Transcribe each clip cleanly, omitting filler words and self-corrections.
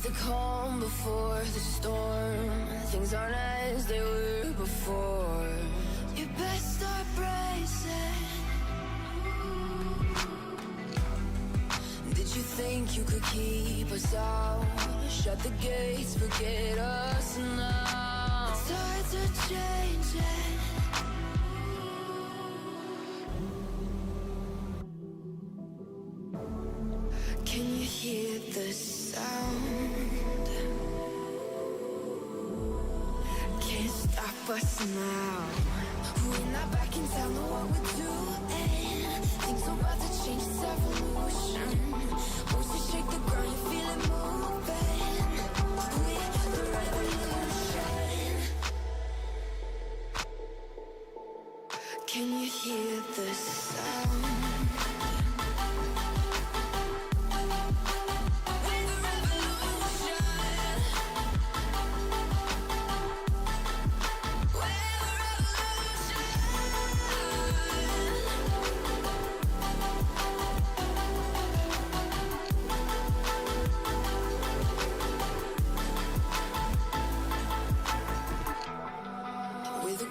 The calm before the storm. Things aren't as they were before. You best start bracing. Did you think you could keep us out? Shut the gates, forget us now. It's hard to change it. Can you hear the sound? Can't stop us now. We're not back in town, know what we're doing. Things are about to change, it's evolution. Once you shake the ground, you feel it moving. We're the revolution. Can you hear the sound?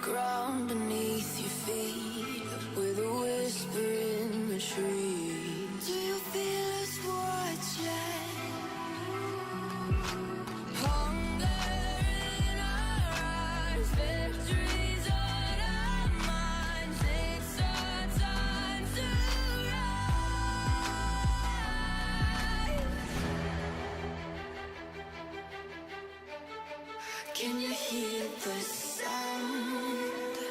Ground beneath your feet, with a whisper in the trees. Do you feel us watching? Hunger in our eyes, victories on our minds. It's our time to rise. Can you hear the sound?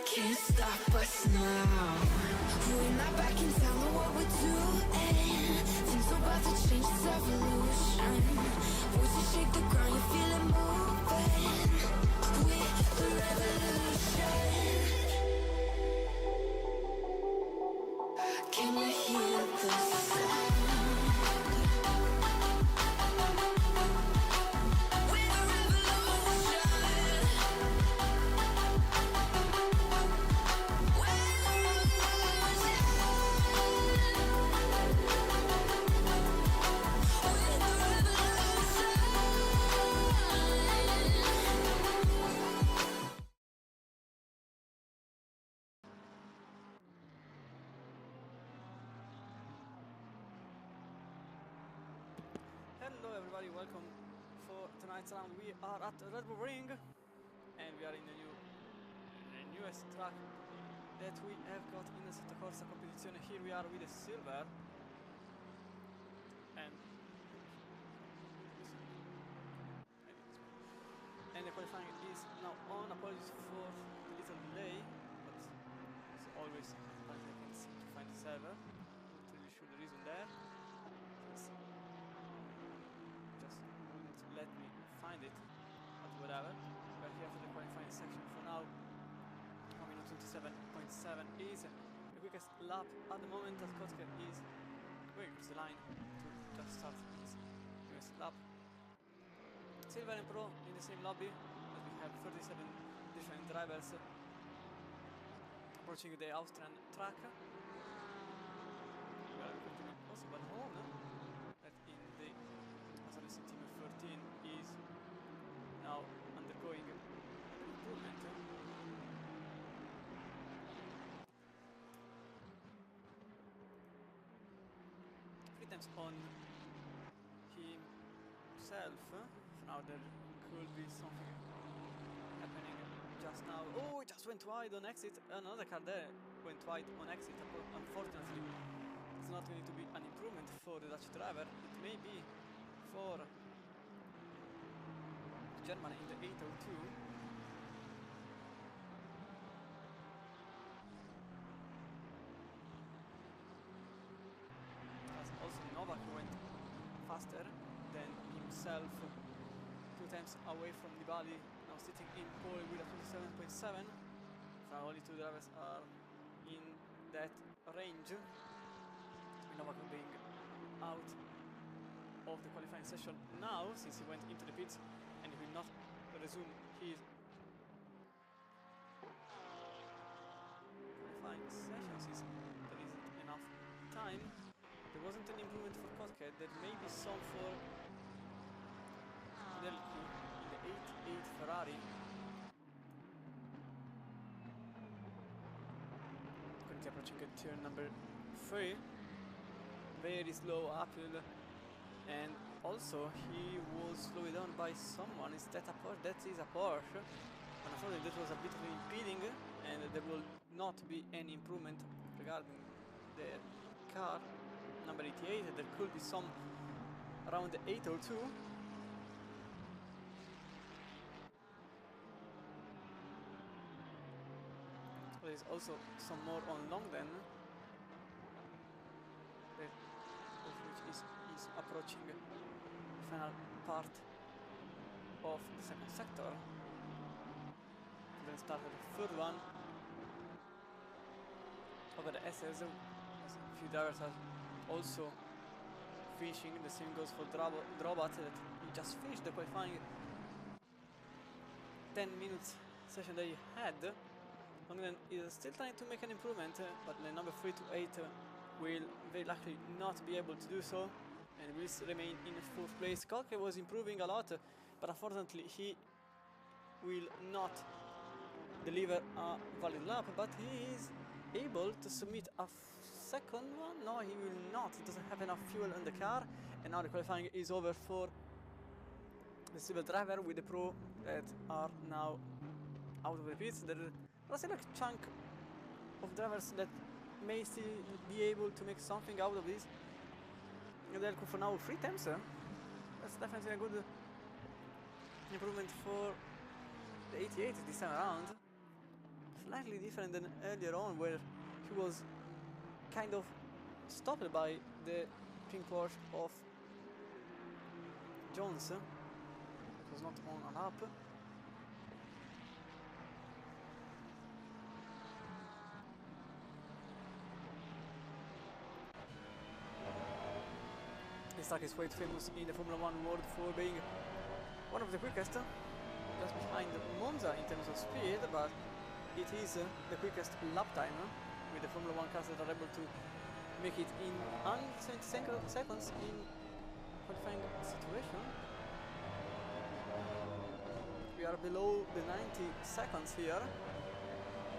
Can't stop us now. We're not back in town, know what we're doing. Things are about to change, it's evolution. Voices shake the ground, you feel it moving. We're the revolution. Can you hear the sound? Hello everybody, welcome for tonight's round. We are at Red Bull Ring and we are in the newest track that we have got in the Assetto Corsa Competizione. Here we are with the silver, and the qualifying is now on. Apologies for the little delay, but it's always apparently I can seem to find the server. Not really sure the reason there. Since just wouldn't let me find it, but whatever. We're here for the qualifying section for now. 1 minute 27.7 is the quickest lap at the moment, as Kotka is going across the line to just start his newest lap. Silver and Pro in the same lobby, as we have 37 different drivers approaching the Austrian track. We are continuing also one home that in the Assetto Team 13 is now undergoing improvement. 3 times on himself. Now there could be something happening just now. Oh, it just went wide on exit. Another car there went wide on exit. Unfortunately, it's not going to be an improvement for the Dutch driver. It may be for Germany in the 802. As also Novak went faster than himself, 2 times away from Nibali, now sitting in pole with a 27.7. So only 2 drivers are in that range. Novak being out of the qualifying session now, since he went into the pits, and he will not resume his qualifying session since there isn't enough time. There wasn't an improvement for Kotka. There may be some for Delcu in the 88 Ferrari. Currently approaching at turn number 3. Very slow uphill, and also he was slowed down by someone. Is that a Porsche? That is a Porsche. Unfortunately, that was a bit of impeding, and there will not be any improvement regarding the car number 88. There could be some around the 802. There is also some more on Longden, which is approaching the final part of the second sector. Then started the third one over the SS. A few drivers are also finishing. The same goes for Drobat, that he just finished the qualifying 10 minutes session that he had. Longden is still trying to make an improvement, but the number 3 to 8 will very likely not be able to do so, and will remain in 4th place. Kotka was improving a lot, but unfortunately he will not deliver a valid lap, but he is able to submit a second one. No, he will not. He doesn't have enough fuel in the car, and now the qualifying is over for the silver driver with the Pro that are now out of the pits. There are still a chunk of drivers that may still be able to make something out of this. Delcu for now 3 times. That's definitely a good improvement for the 88 this time around. Slightly different than earlier on, where he was kind of stopped by the pink Porsche of Jones. It was not on a lap. This track is quite famous in the Formula 1 world for being one of the quickest, just behind Monza in terms of speed, but it is the quickest lap time with the Formula 1 cars that are able to make it in under 70 seconds in qualifying situation. We are below the 90 seconds here,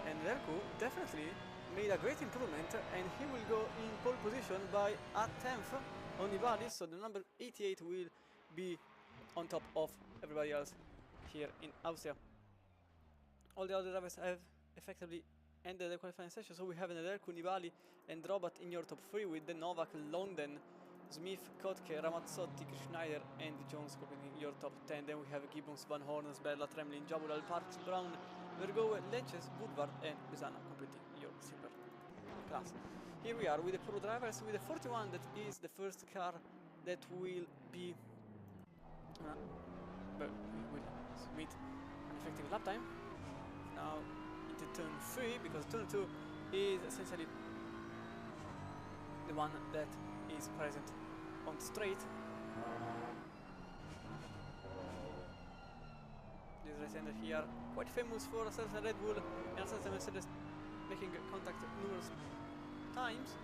and Delcu definitely made a great improvement, and he will go in pole position by a 10th on Nibali, so the number 88 will be on top of everybody else here in Austria. all the other drivers have effectively ended the qualifying session, so we have Nederku, Nibali and Robert in your top 3 with the Novak, London, Smith, Kotke, Ramazzotti, Schneider and Jones completing your top 10. Then we have Gibbons, Van Horn, Sberla, Tremlin, Jabulal, Parks, Brown, Vergoe, Lenches, Woodward and Besana completing your silver class. Here we are with the pro drivers with the 41, that is the first car that will be but we will submit an effective lap time. Now into turn 3, because turn 2 is essentially the one that is present on the straight. This right-hander here, quite famous for a certain Red Bull and a certain Mercedes making contact numerous times.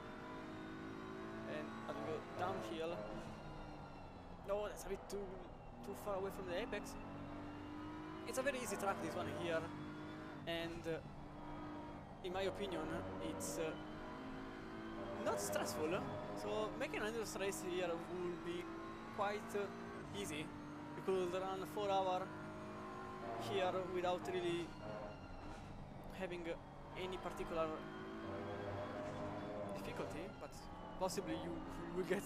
And as we go downhill, no, that's a bit too far away from the apex. It's a very easy track, this one here, and in my opinion it's not stressful, so making an endurance race here will be quite easy. You could run 4 hours here without really having any particular difficulty, but possibly you will get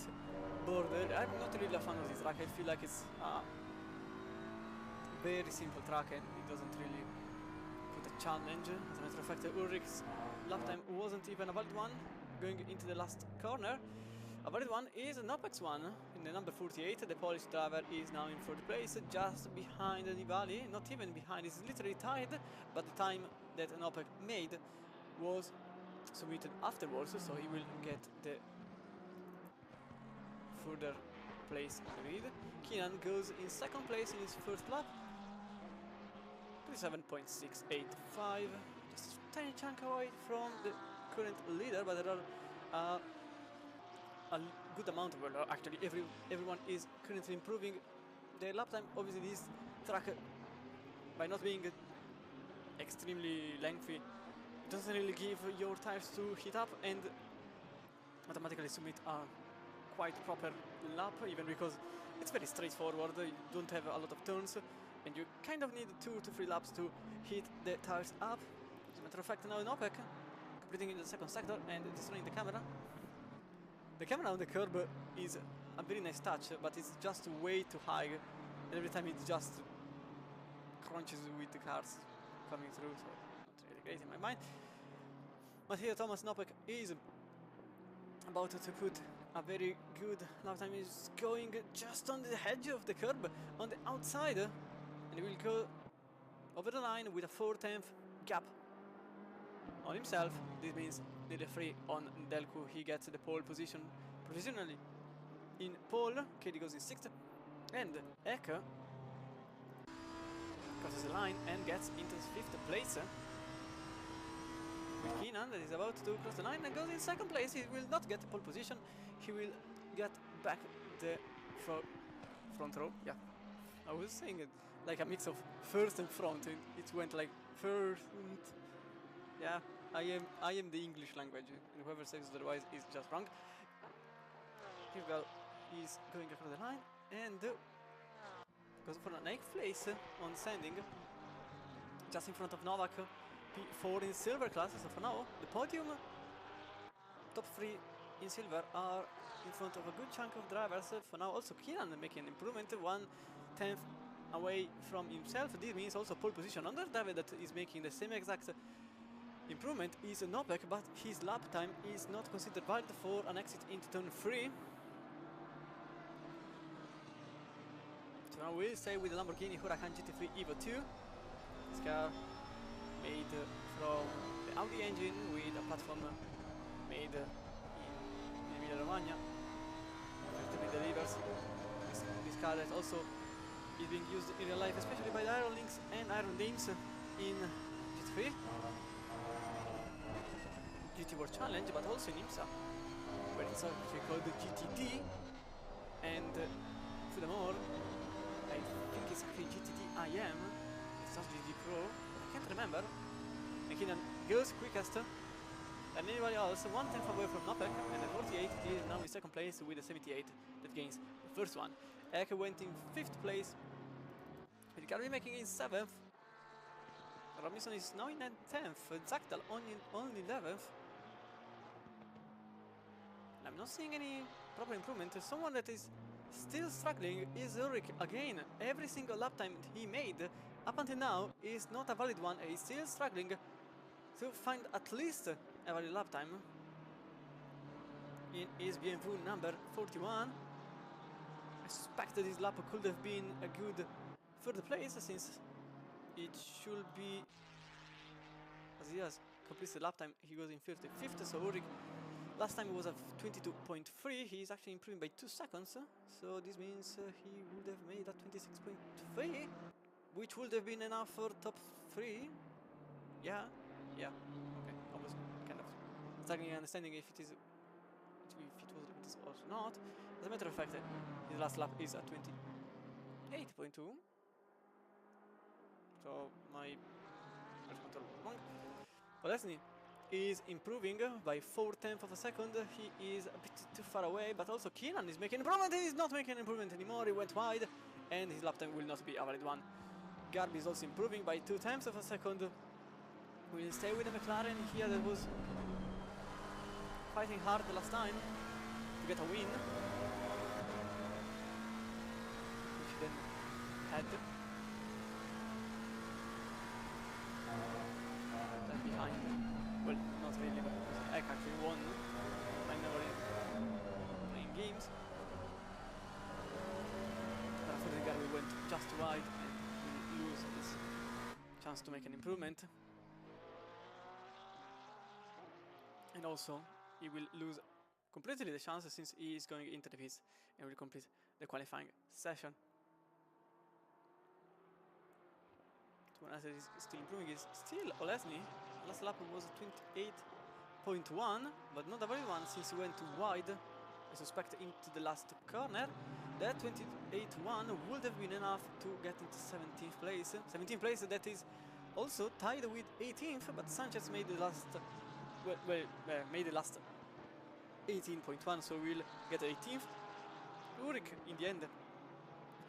bored. I'm not really a fan of this track. I feel like it's a very simple track and it doesn't really put a challenge. As a matter of fact, Ulrich's lap time wasn't even a valid one going into the last corner. A valid one is an Opex one in the number 48. The Polish driver is now in 4th place, just behind Nibali, not even behind, it's literally tied, but the time that an Opec made was submitted afterwards, so he will get the further place on the grid. Keenan goes in 2nd place in his first lap, 27.685, just a tiny chunk away from the current leader, but there are a good amount of, well, actually everyone is currently improving their lap time. Obviously this track, by not being extremely lengthy, doesn't really give your tires to heat up and automatically submit a quite proper lap, even because it's very straightforward. You don't have a lot of turns and you kind of need 2 to 3 laps to heat the tires up. As a matter of fact, now in OPEC, completing in the 2nd sector and destroying the camera. The camera on the curb is a very nice touch, but it's just way too high, and every time it just crunches with the cars coming through, so not really great in my mind. But here Thomas Nopek is about to put a very good lap time. He's going just on the edge of the curb, on the outside, and he will go over the line with a 4/10 gap on himself. This means nearly 3 on Delcu. He gets the pole position provisionally in pole. Katie goes in 6th, and Eke crosses the line and gets into 5th place. With Keenan that is about to cross the line and goes in 2nd place. He will not get the pole position. He will get back the front row. Yeah, I was saying it like a mix of first and front. It went like first. Yeah, I am the English language, and whoever says otherwise is just wrong. Kirgal is going across the line and goes for an 8th place on sanding, just in front of Novak, P4 in silver class. So for now, the podium, top 3 in silver are in front of a good chunk of drivers. For now, also Keenan making an improvement, 1/10 away from himself. This means also pole position. Another driver that is making the same exact improvement is Nopek, but his lap time is not considered valid for an exit into turn 3. So now we'll stay with the Lamborghini Huracan GT3 Evo 2. This car made from the Audi engine with a platform made in Emilia Romagna. Effectively delivers this car that also is being used in real life, especially by the Iron Links and Iron Dames in GT3. GT World Challenge, but also in IMSA, where it's actually called the GTD, and furthermore, I think it's actually GTD IM, it's not GTD Pro, I can't remember. And Keenan goes quickest than anybody else, 1/10 away from Nopek, and the 48 is now in 2nd place with the 78 that gains the first one. Eke went in 5th place, with Garvey making in 7th. Robinson is now in 10th, Zakdal only 11th. I'm not seeing any proper improvement. Someone that is still struggling is Ulrich again. Every single lap time he made up until now is not a valid one. He's still struggling to find at least a valid lap time in his BMW number 41. I suspect that this lap could have been a good third place, since it should be, as he has completed the lap time, he goes in 55th. So Ulrich last time it was at 22.3, he's actually improving by 2 seconds, so this means he would have made at 26.3, which would have been enough for top 3. Yeah, okay, I was kind of struggling understanding if it was like this or not. As a matter of fact, his last lap is at 28.2, so my control was wrong. But Leslie is improving by 4/10 of a second. He is a bit too far away, but also Keenan is making improvement. He is not making improvement anymore. He went wide, and his lap time will not be a valid one. Garby is also improving by 2/10 of a second. Will stay with the McLaren here that was fighting hard the last time to get a win, which then had left behind. Well, not really, but Ek actually won. I never playing games. But unfortunately, Garby went just wide and will lose this chance to make an improvement. And also, he will lose completely the chance since he is going into the pits and will complete the qualifying session. So when I say he's still improving, is still Olesny. Last lap was 28.1, but not a very one since he went too wide, I suspect, into the last corner. That 28.1 would have been enough to get into 17th place. 17th place that is also tied with 18th, but Sanchez made the last, made the last 18.1, so we'll get 18th. Ulrich, in the end,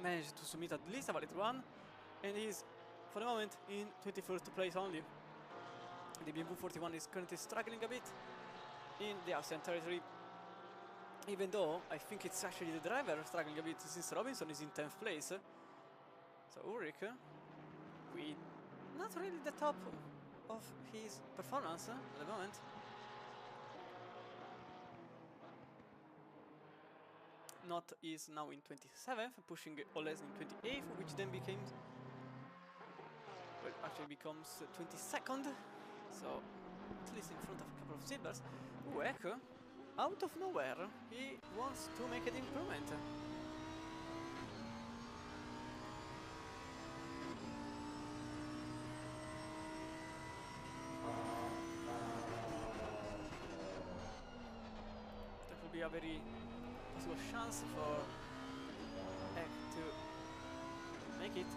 managed to submit at least a valid run, and he's, for the moment, in 21st place only. The BMW 41 is currently struggling a bit in the Austrian territory, even though I think it's actually the driver struggling a bit since Robinson is in 10th place. So Ulrich, with not really the top of his performance at the moment. Not is now in 27th, pushing Oles in 28th, which then becomes, well, actually becomes 22nd, so at least in front of a couple of silvers. Uek, out of nowhere, he wants to make an improvement. That would be a very possible chance for Ek to make it.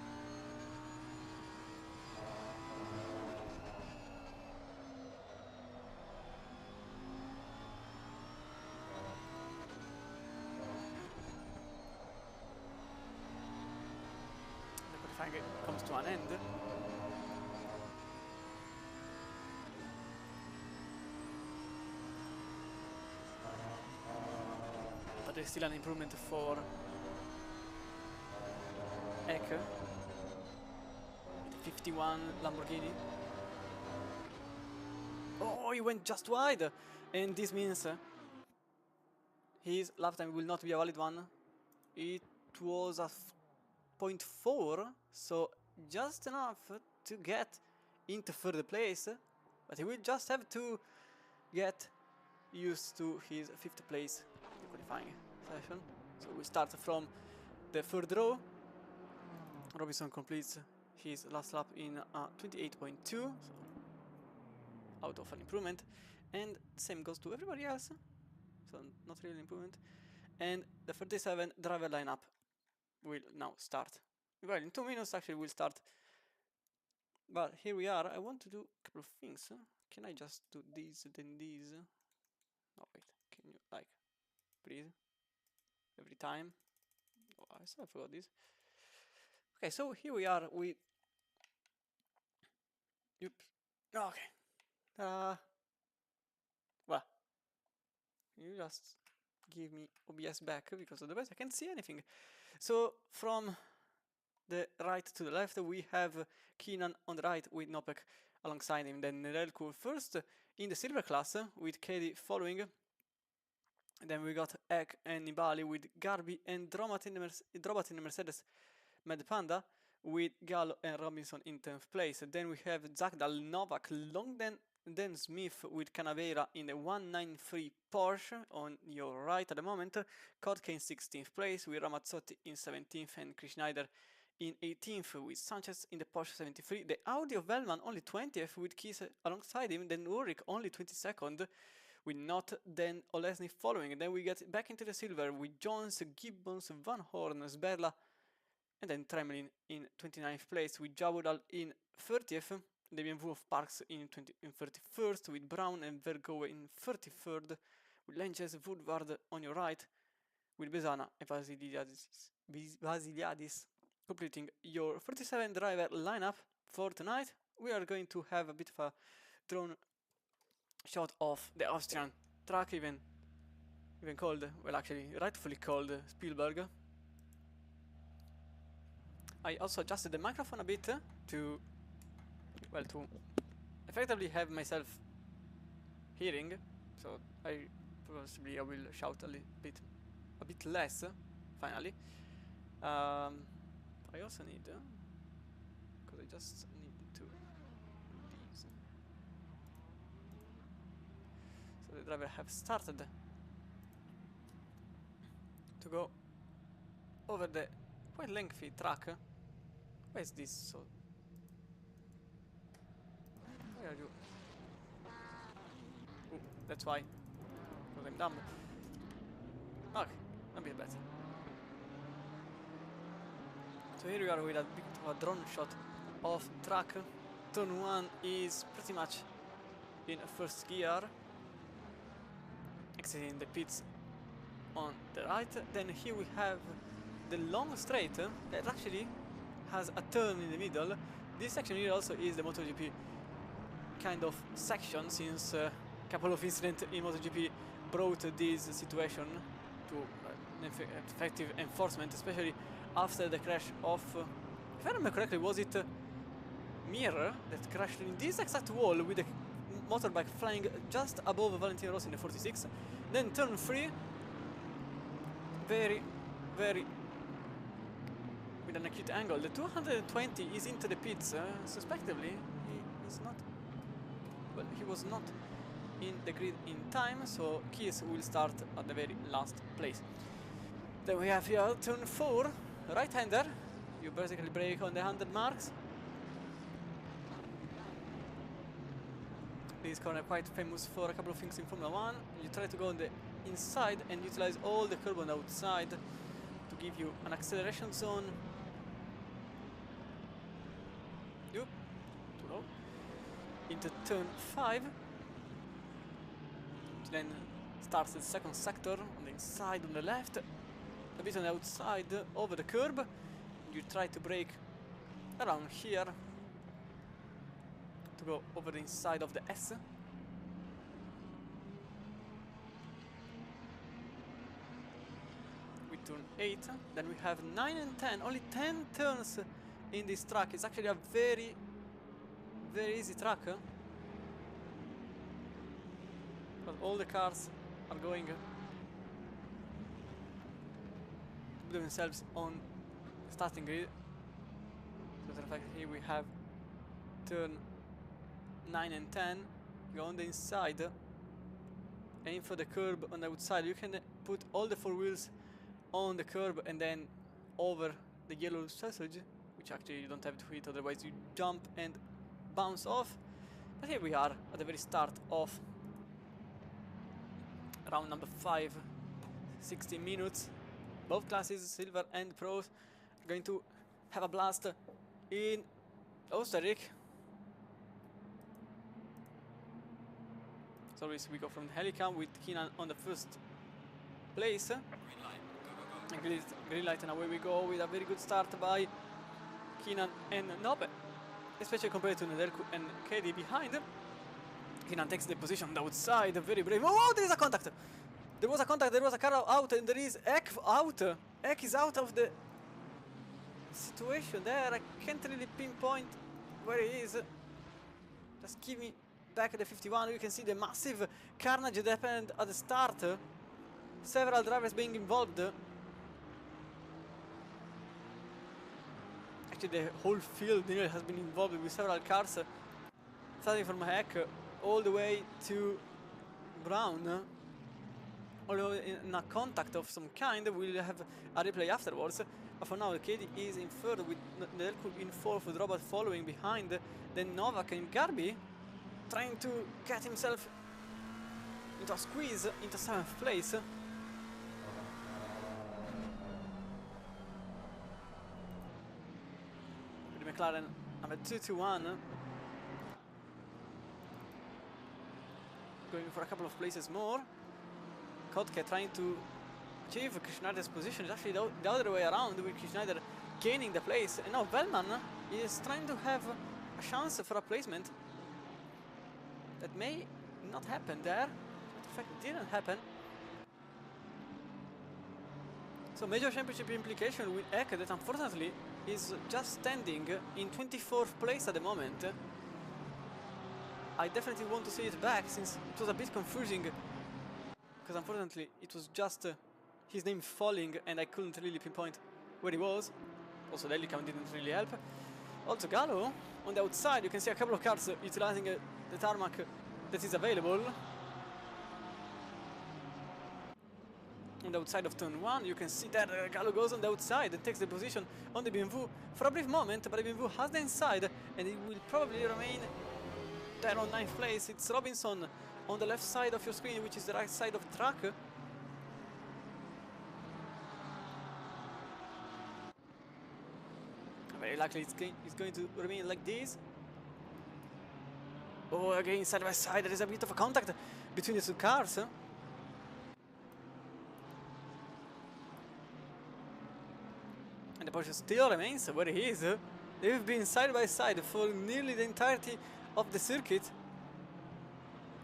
The qualifying comes to an end. But there's still an improvement for Ek with the 51 Lamborghini. Oh, he went just wide, and this means his lap time will not be a valid one. It was a 0.4, so just enough to get into third place, but he will just have to get used to his 5th place in the qualifying session. So we start from the third row. Robinson completes his last lap in 28.2, so out of an improvement, and the same goes to everybody else, so not really an improvement. And the 37 driver lineup will now start. Well, in 2 minutes actually we'll start, but here we are. I want to do a couple of things. Can I just do these, then these? No, wait, can you, like, please, every time? Oh, I still forgot this. Okay, so here we are with Oops. Okay. Well, you just give me OBS back because otherwise I can't see anything. So from the right to the left we have Keenan on the right with Nopek alongside him. Then Nerelku first in the silver class with Katie following. Then we got Ek and Nibali with Garbi and Dromat in the Mercedes Mad Panda with Gallo and Robinson in 10th place. Then we have Zagdal, Novak, Longden, then Smith with Canavera in the 193 Porsche on your right at the moment. Kodke in 16th place with Ramazzotti in 17th and Chris Schneider in 18th with Sanchez in the Porsche 73. The Audi of Bellman only 20th with Kies alongside him. Then Ulrich only 22nd with Not, then Olesny following. And then we get back into the silver with Jones, Gibbons, Van Horn, Sberla, and then Tremlin in 29th place with Jabudal in 30th. Damien Wolf Parks in 31st with Brown and Vergoe in 33rd with Lenches, Woodward on your right with Besana and Vasiliadis completing your 37 driver lineup for tonight. We are going to have a bit of a drone shot of the Austrian track, even called, well, actually rightfully called Spielberg. I also adjusted the microphone a bit to effectively have myself hearing, so I will shout a bit less finally. I also need because I just need to do these. So the driver have started to go over the quite lengthy track. Where is this? So where are you? Ooh, that's why. Because I'm dumb. Okay, a bit better. So here we are with a bit of a drone shot of track. Turn 1 is pretty much in first gear, exiting the pits on the right. Then here we have the long straight that actually has a turn in the middle. This section here also is the MotoGP kind of section, since a couple of incidents in MotoGP brought this situation to effective enforcement, especially after the crash of, if I remember correctly, was it Mirror that crashed in this exact wall with the motorbike flying just above Valentino Rossi in the 46. Then turn 3, very with an acute angle. The 220 is into the pits. Suspectively, he was not in the grid in time, so Kies will start at the very last place. Then we have here turn 4, right-hander. You basically brake on the 100 marks. This corner quite famous for a couple of things in Formula 1. You try to go on the inside and utilize all the curb on the outside to give you an acceleration zone. Yep, too low. Into turn 5. Then starts the second sector on the inside on the left, a bit on the outside over the curb. You try to brake around here to go over the inside of the S. With turn 8. Then we have 9 and 10, only 10 turns in this track. It's actually a very easy track. But all the cars are going to put themselves on starting grid. So the fact here we have turn 9 and 10. Go on the inside, aim for the curb on the outside. You can put all the 4 wheels on the curb and then over the yellow sausage, which actually you don't have to hit, otherwise you jump and bounce off. But here we are at the very start of round number 5, 60 minutes. Both classes, silver and pros, are going to have a blast in Oostenrijk. So we go from the helicam with Keenan on the first place. Green light, and away we go with a very good start by Keenan and Nope. especially compared to Nedelku and KD behind. Kinan takes the position on the outside, very brave. Oh, there is a contact! There was a contact, there was a car out, and there is Ek out. Ek is out of the situation there. I can't really pinpoint where he is. Just give me back the 51. You can see the massive carnage that happened at the start. Several drivers being involved. Actually, the whole field nearly has been involved with several cars, starting from Ek all the way to Brown. Although in a contact of some kind, we'll have a replay afterwards. But for now, KD is in third with Nedelku in fourth, with Robert following behind. Then Novak and Garbi trying to get himself into a squeeze into 7th place. With McLaren number 2-1. Going for a couple of places more. Kotke trying to achieve Schneider's position. It's actually the other way around, with Schneider gaining the place. And now Bellman is trying to have a chance for a placement that may not happen there. In fact, it didn't happen. So major championship implication with Ek, that unfortunately is just standing in 24th place at the moment. I definitely want to see it back, since it was a bit confusing, because unfortunately it was just his name falling and I couldn't really pinpoint where he was. Also the Helicam didn't really help. Also Gallo on the outside, you can see a couple of cars utilizing the tarmac that is available. On the outside of turn 1, you can see that Gallo goes on the outside and takes the position on the BMW for a brief moment, but the BMW has the inside and it will probably remain there on 9th place. It's Robinson on the left side of your screen, which is the right side of the track. Very likely it's going to remain like this. Oh, again, side by side, there is a bit of a contact between the two cars. And the Porsche still remains where he is. They've been side by side for nearly the entirety of the circuit.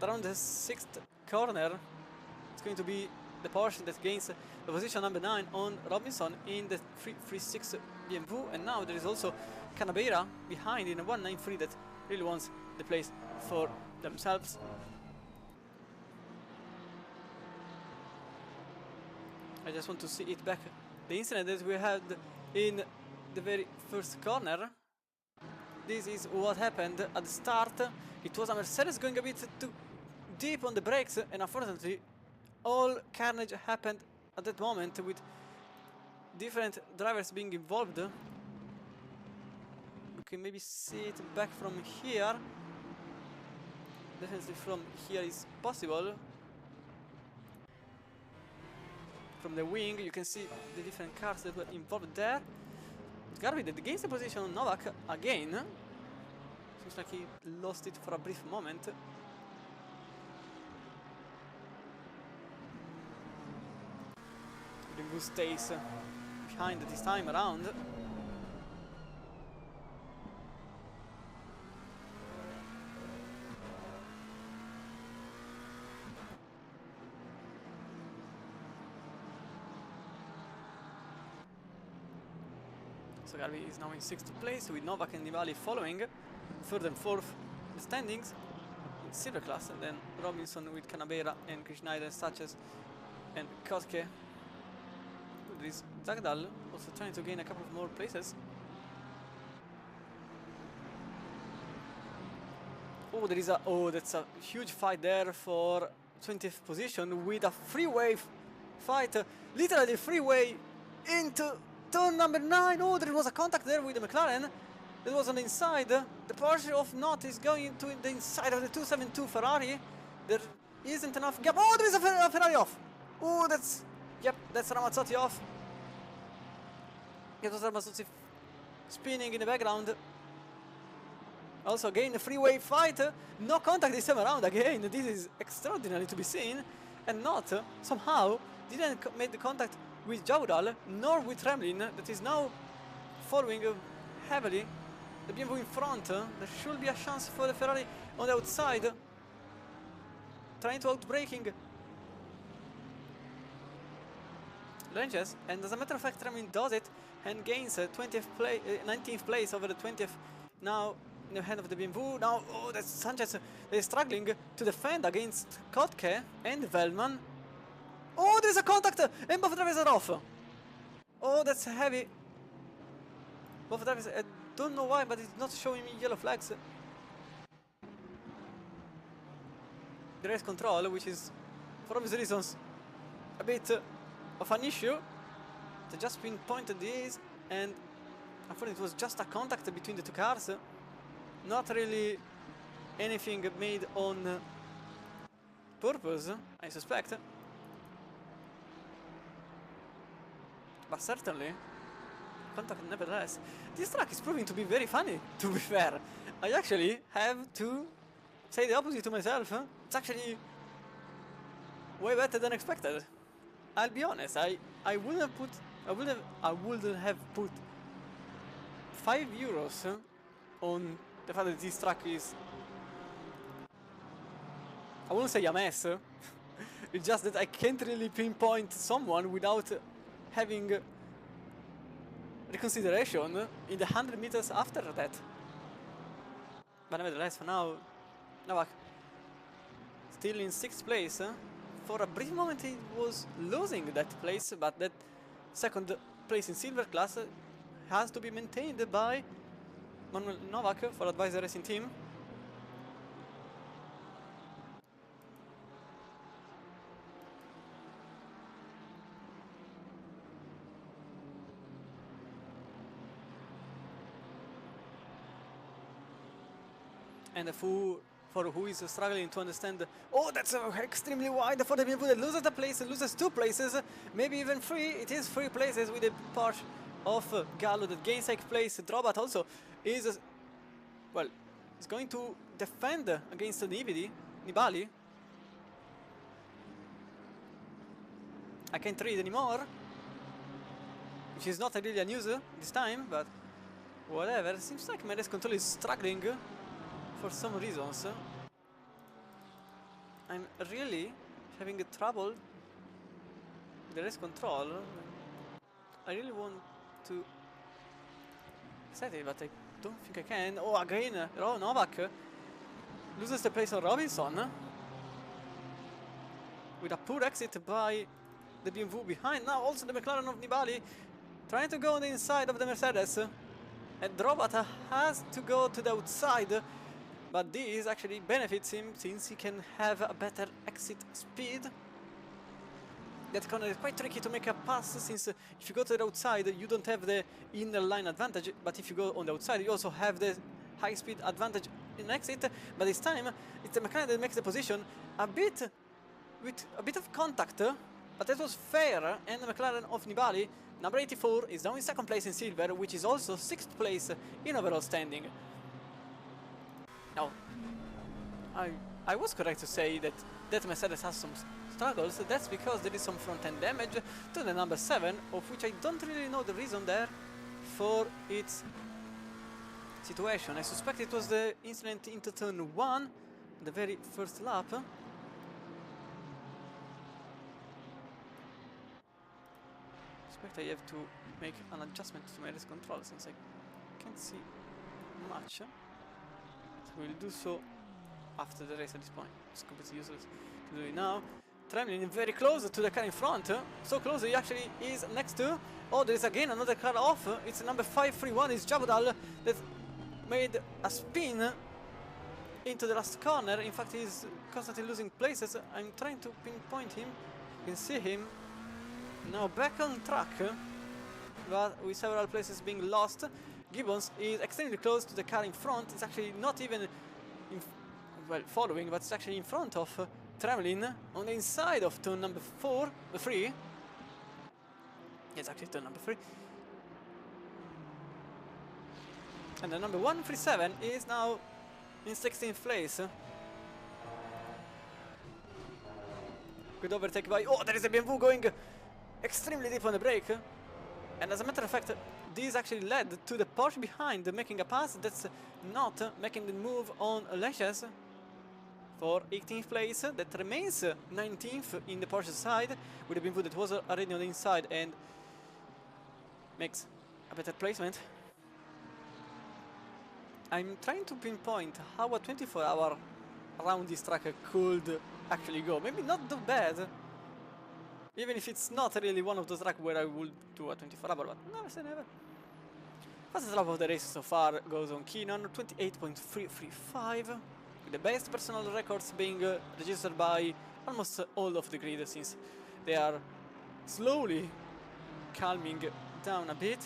Around the 6th corner, it's going to be the Porsche that gains the position number 9 on Robinson in the 336 BMW. And now there is also Canabera behind in a 193 that really wants the place for themselves. I just want to see it back. The incident that we had in the very first corner. This is what happened at the start. It was a Mercedes going a bit too deep on the brakes, and unfortunately all carnage happened at that moment, with different drivers being involved. You can maybe see it back from here. Definitely from here is possible. From the wing you can see the different cars that were involved there. Garbi that gains the position on Novak again. Seems like he lost it for a brief moment. The stays behind this time around. So Garbi is now in 6th place, with Novak and Nibali following 3rd and 4th the standings in silver class, and then Robinson with Canabera and Schneider, Sanchez and Kotke. There is Zagdal also trying to gain a couple of more places. Oh, there is a that's a huge fight there for 20th position, with a freeway fight, literally freeway into turn number 9. Oh, there was a contact there with the McLaren. That was on the inside. The Porsche of Not is going into the inside of the 272 Ferrari. There isn't enough gap. Oh, there is a Ferrari off. Oh, that's Ramazzotti off. It was Ramazzotti spinning in the background. Also, again, a freeway fight. No contact this time around again. This is extraordinary to be seen. And Not somehow didn't make the contact with Jaudal, nor with Tremlin, that is now following heavily the BMW in front. There should be a chance for the Ferrari on the outside. Trying to outbraking Langes, and as a matter of fact, Tremblay does it and gains 19th place over the 20th. Now in the hand of the BMW. Now, oh, that's Sanchez. They're struggling to defend against Kotke and Velman. Oh, there's a contact, and both drivers are off. Oh, that's heavy. Both drivers, I don't know why, but it's not showing me yellow flags. The race control, which is, for obvious reasons, a bit of an issue. They just pinpointed this, and I thought it was just a contact between the two cars. Not really anything made on purpose, I suspect. But certainly, contact nevertheless. This track is proving to be very funny, to be fair. I actually have to say the opposite to myself. It's actually way better than expected. I'll be honest, I wouldn't have put 5 euros on the fact that this track is, I wouldn't say a mess. It's just that I can't really pinpoint someone without having reconsideration in the 100 meters after that. But nevertheless, for now, Novak still in 6th place. For a brief moment he was losing that place, but that second place in silver class has to be maintained by Manuel Novak for Advisor Racing Team. And for who is struggling to understand, oh, that's extremely wide for the BMW that loses the place, loses 2 places, maybe even 3. It is 3 places with the Porsche of Gallo that gains 8th place. Drobat also is, well, is going to defend against Nibali. I can't read anymore, which is not really a news this time, but whatever. Seems like my race control is struggling for some reasons. I'm really having trouble with the race control. I really want to set it, but I don't think I can. Oh, again, Novak loses the place on Robinson with a poor exit by the BMW behind. Now also the McLaren of Nibali trying to go on the inside of the Mercedes, and Drobat has to go to the outside. But this actually benefits him since he can have a better exit speed. That corner is quite tricky to make a pass, since if you go to the outside you don't have the inner line advantage, but if you go on the outside you also have the high speed advantage in exit. But this time it's the McLaren that makes the position a bit with a bit of contact, but that was fair, and the McLaren of Nibali, number 84, is now in 2nd place in silver, which is also 6th place in overall standing. Now, I was correct to say that Mercedes has some struggles. That's because there is some front-end damage to the number 7, of which I don't really know the reason there for its situation. I suspect it was the incident into turn 1, the very first lap. I suspect I have to make an adjustment to my race control since I can't see much. We'll do so after the race at this point. It's completely useless to do it now. Tremblay very close to the car in front. So close he actually is next to. Oh, there is again another car off. It's number 531. It's Jabudal that made a spin into the last corner. In fact, he's constantly losing places. I'm trying to pinpoint him. You can see him now back on track, but with several places being lost. Gibbons is extremely close to the car in front. It's actually not even following, but it's actually in front of Tremblay on the inside of turn number 3. It's actually turn number 3. And the number 137 is now in 16th place. Good overtake by, oh, there is a BMW going extremely deep on the brake. And as a matter of fact, this actually led to the Porsche behind making a pass that's not making the move on lashes for 18th place. That remains 19th in the Porsche side, with the BMW that was already on the inside and makes a better placement. I'm trying to pinpoint how a 24-hour around this track could actually go. Maybe not too bad, even if it's not really one of those tracks where I would do a 24-hour, but never say never. Fastest lap of the race so far goes on Keenan, 28.335, with the best personal records being registered by almost all of the grid, since they are slowly calming down a bit.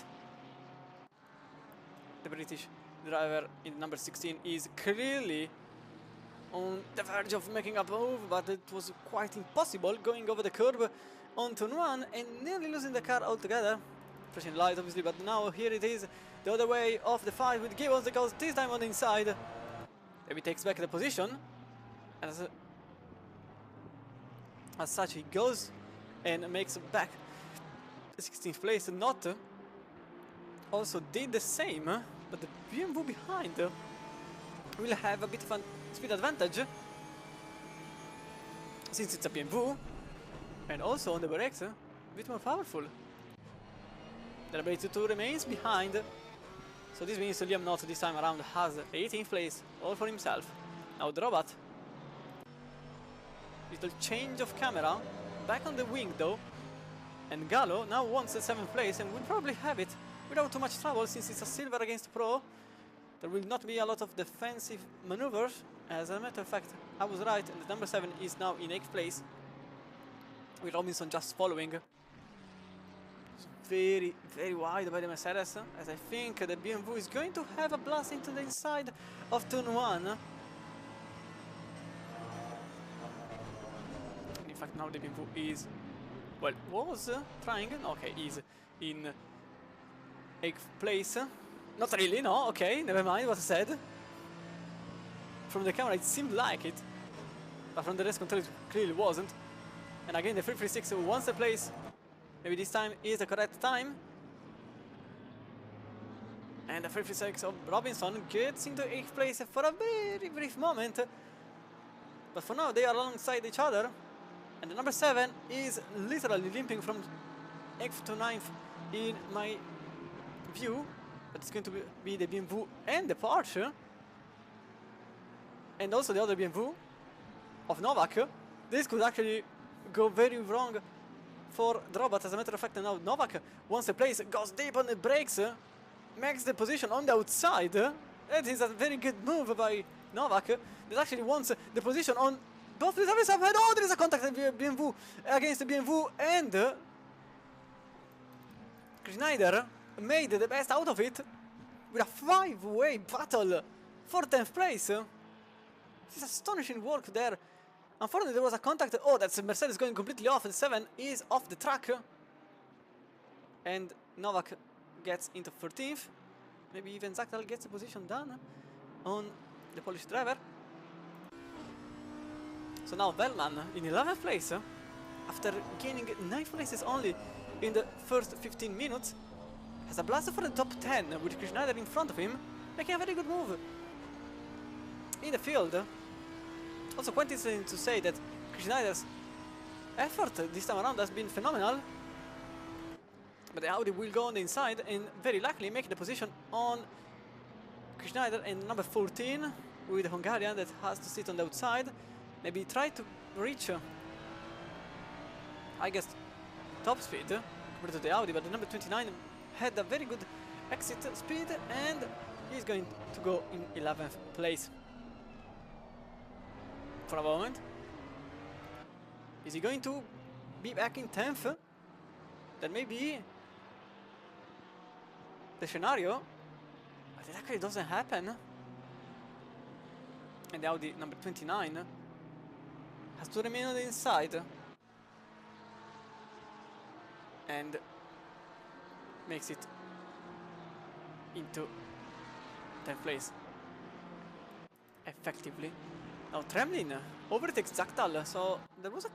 The British driver in number 16 is clearly on the verge of making a move, but it was quite impossible, going over the curb on turn 1 and nearly losing the car altogether. Flashing light obviously, but now here it is, the other way off the 5 with Gibbons that goes this time on the inside. Maybe takes back the position, and as such he goes and makes back the 16th place. Not also did the same, but the BMW behind will have a bit of a speed advantage, since it's a BMW, and also on the brakes a bit more powerful. The ability to remains behind, so this means Liam Knott this time around has 18th place all for himself. Now the robot, little change of camera, back on the wing though, and Gallo now wants the 7th place and will probably have it without too much trouble, since it's a silver against pro. There will not be a lot of defensive maneuvers. As a matter of fact, I was right, and the number 7 is now in 8th place, with Robinson just following. It's very, very wide by the Mercedes, as I think the BMW is going to have a blast into the inside of turn 1. And in fact now the BMW is, well, was trying, okay, is in 8th place. Not really, no, okay, never mind what I said. From the camera it seemed like it, but from the race control it clearly wasn't. And again the 336 wants the place. Maybe this time is the correct time. And the 336 of Robinson gets into 8th place for a very brief moment. But for now they are alongside each other. And the number 7 is literally limping from 8th to 9th in my view. But it's going to be the BMW and the Porsche. And also the other BMW of Novak. This could actually go very wrong for the robot. As a matter of fact, now Novak wants the place, goes deep on the brakes, makes the position on the outside. That is a very good move by Novak. That actually wants the position on both the drivers. Oh, there is a contact BMW against the BMW, and Schneider made the best out of it with a 5-way battle for 10th place. This is astonishing work there. Unfortunately, there was a contact. Oh, that's Mercedes going completely off. The 7 is off the track. And Novak gets into 13th. Maybe even Zachtal gets the position done on the Polish driver. So now Velman in 11th place, after gaining 9 places only in the first 15 minutes, has a blast for the top 10 with Schneider in front of him, making a very good move in the field. Also quite interesting to say that Schneider's effort this time around has been phenomenal, but the Audi will go on the inside and very likely make the position on Schneider and number 14 with the Hungarian that has to sit on the outside. Maybe try to reach, I guess, top speed compared to the Audi, but the number 29 had a very good exit speed and he's going to go in 11th place. For a moment, is he going to be back in 10th? That may be the scenario, but it actually doesn't happen. And the Audi number 29 has to remain on the inside and makes it into 10th place effectively. Now Tremlin overtakes Zactal, so there was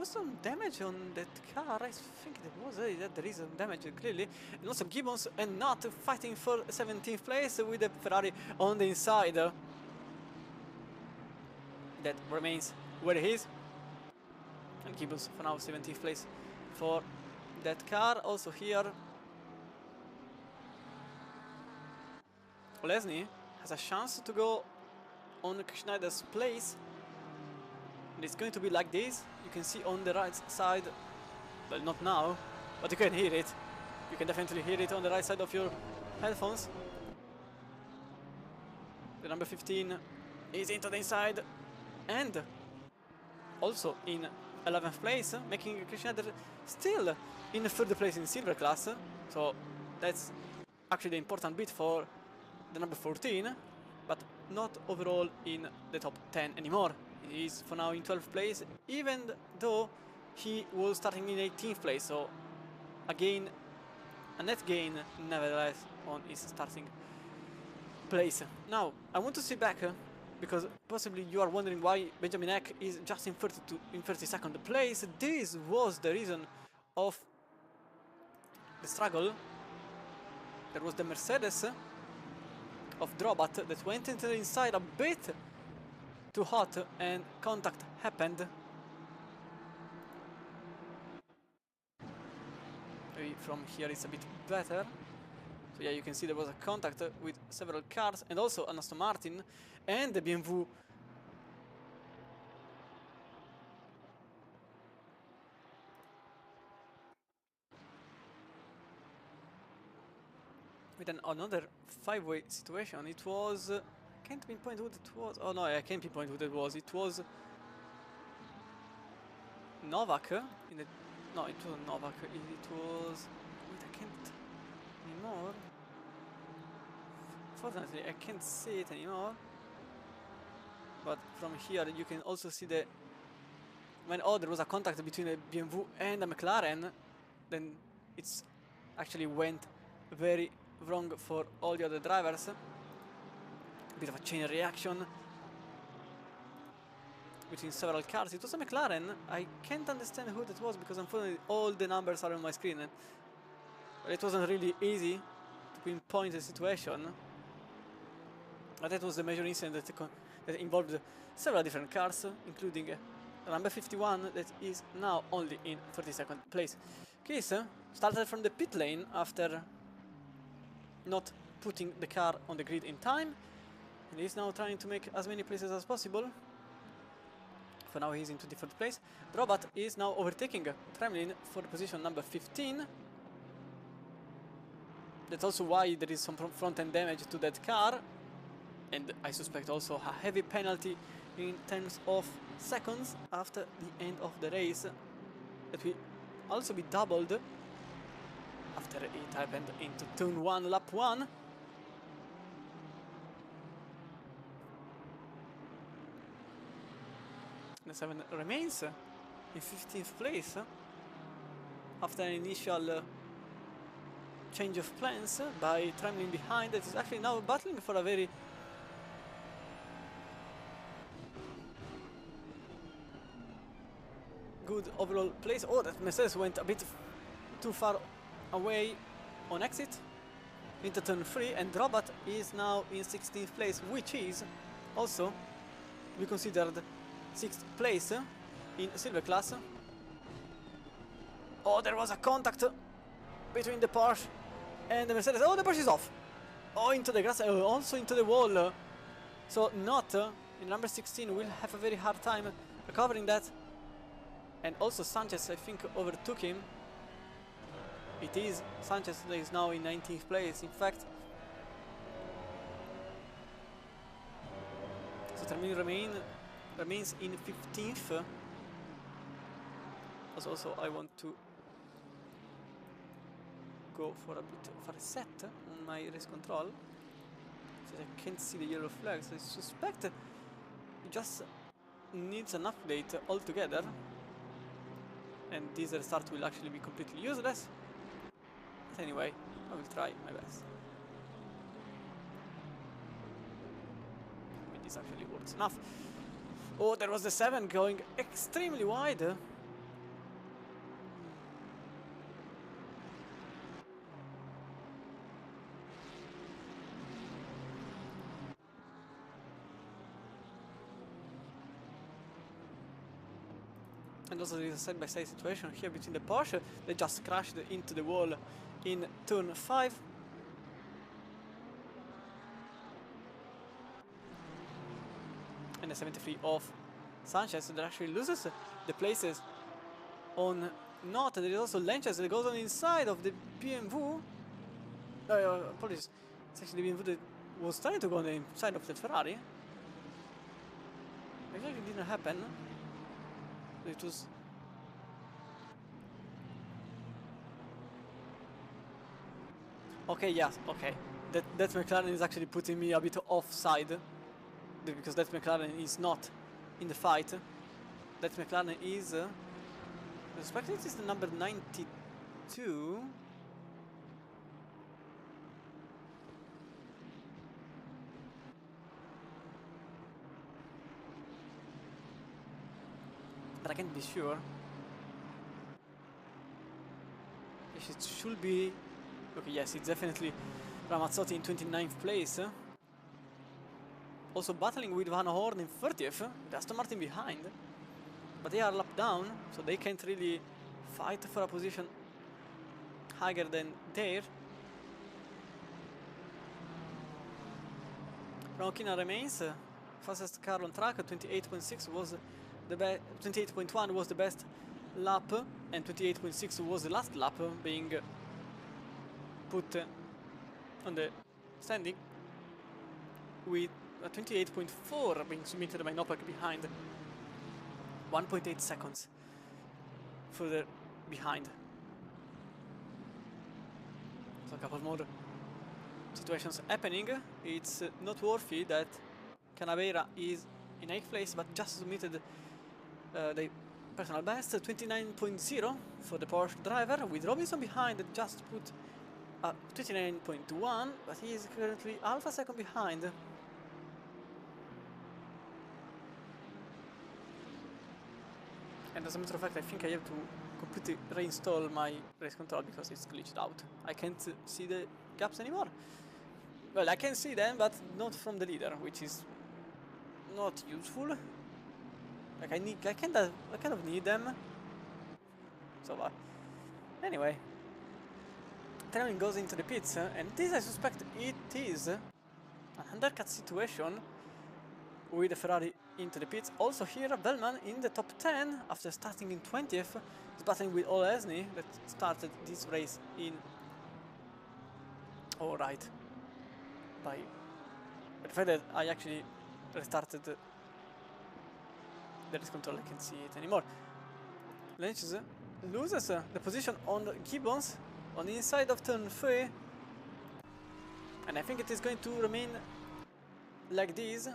some damage on that car. I think there is some damage clearly, and also Gibbons and not fighting for 17th place with the Ferrari on the inside. That remains where he is, and Gibbons for now 17th place for that car. Also here, Lesney has a chance to go on Schneider's place. And it's going to be like this. You can see on the right side, well, not now, but you can hear it. You can definitely hear it on the right side of your headphones. The number 15 is into the inside and also in 11th place, making Schneider still in 3rd place in silver class. So that's actually the important bit for the number 14, but not overall in the top 10 anymore. He is for now in 12th place, even though he was starting in 18th place, so again a net gain nevertheless on his starting place. Now I want to see back because possibly you are wondering why Benjamin Eck is just in 32nd place. This was the reason of the struggle. There was the Mercedes of Drobat that went into the inside a bit too hot and contact happened. Maybe from here it's a bit better. So yeah, you can see there was a contact with several cars and also an Aston Martin and the BMW. With another 5-way situation. It was... can't pinpoint who it was. Oh no, I can't pinpoint who it was. It was Novak in the... No, it wasn't Novak. It was... Wait, I can't anymore. Fortunately, I can't see it anymore. But from here you can also see the... When there was a contact between a BMW and a McLaren, then it's actually went very wrong for all the other drivers. A bit of a chain reaction between several cars. It was a McLaren. I can't understand who that was because unfortunately all the numbers are on my screen. But it wasn't really easy to pinpoint the situation. But that was the major incident that involved several different cars, including number 51 that is now only in 32nd place. Chris started from the pit lane after not putting the car on the grid in time, and he's now trying to make as many places as possible. For now he's into different place. Drobat is now overtaking Tremlin for the position number 15. That's also why there is some front-end damage to that car, and I suspect also a heavy penalty in terms of seconds after the end of the race that will also be doubled after it happened into turn 1, lap 1. The 7 remains in 15th place after an initial change of plans by Tremlin behind. That is actually now battling for a very good overall place. Oh, that Mercedes went a bit too far away on exit into turn 3, and Drobat is now in 16th place, which is also to be considered 6th place in silver class. Oh, there was a contact between the Porsche and the Mercedes. Oh, the Porsche is off. Oh, into the grass, also into the wall. So not in number 16 will have a very hard time recovering that. And also Sanchez, I think, overtook him. It is Sanchez that is now in 19th place, in fact. So Tremlin remains in 15th. Also, I want to go for a bit of a reset on my race control, so I can't see the yellow flags. I suspect it just needs an update altogether, and this restart will actually be completely useless. But anyway, I will try my best. I mean, this actually works enough. Oh, there was the 7 going extremely wide. And also there is a side-by-side situation here between the Porsche. They just crashed into the wall in turn 5. And the 73 of Sanchez that actually loses the places on Not. There is also Lenches that goes on inside of the BMW. Apologies. It's actually the BMW that was trying to go on the inside of the Ferrari. It actually didn't happen. It was... Okay, yes, okay. That McLaren is actually putting me a bit offside. Because that McLaren is not in the fight. That McLaren is... I suspect it is the number 92. But I can't be sure. Yes, it should be... Okay, yes, it's definitely Ramazzotti in 29th place. Also battling with Van Horn in 30th, with Aston Martin behind. But they are lap down, so they can't really fight for a position higher than there. Ronchina remains fastest car on track. 28.6 was the 28.1 was the best lap, and 28.6 was the last lap being put on the standing, with 28.4 being submitted by Nopek behind. 1.8 seconds further behind. So a couple more situations happening. It's noteworthy that Canavera is in 8th place, but just submitted the personal best, 29.0 for the Porsche driver, with Robinson behind that just put 29.1, but he is currently half a second behind. And as a matter of fact, I think I have to completely reinstall my race control because it's glitched out. I can't see the gaps anymore. Well, I can see them, but not from the leader, which is not useful. Like I kind of need them. So, anyway, Trevin goes into the pits, and this I suspect it is an undercut situation with the Ferrari into the pits. Also here, Bellman in the top 10 after starting in 20th. He's battling with Olesny that started this race in... Alright. By the fact that I actually restarted the race control, I can't see it anymore. Lenches loses the position on Gibbons on the inside of turn 3. And I think it is going to remain like this.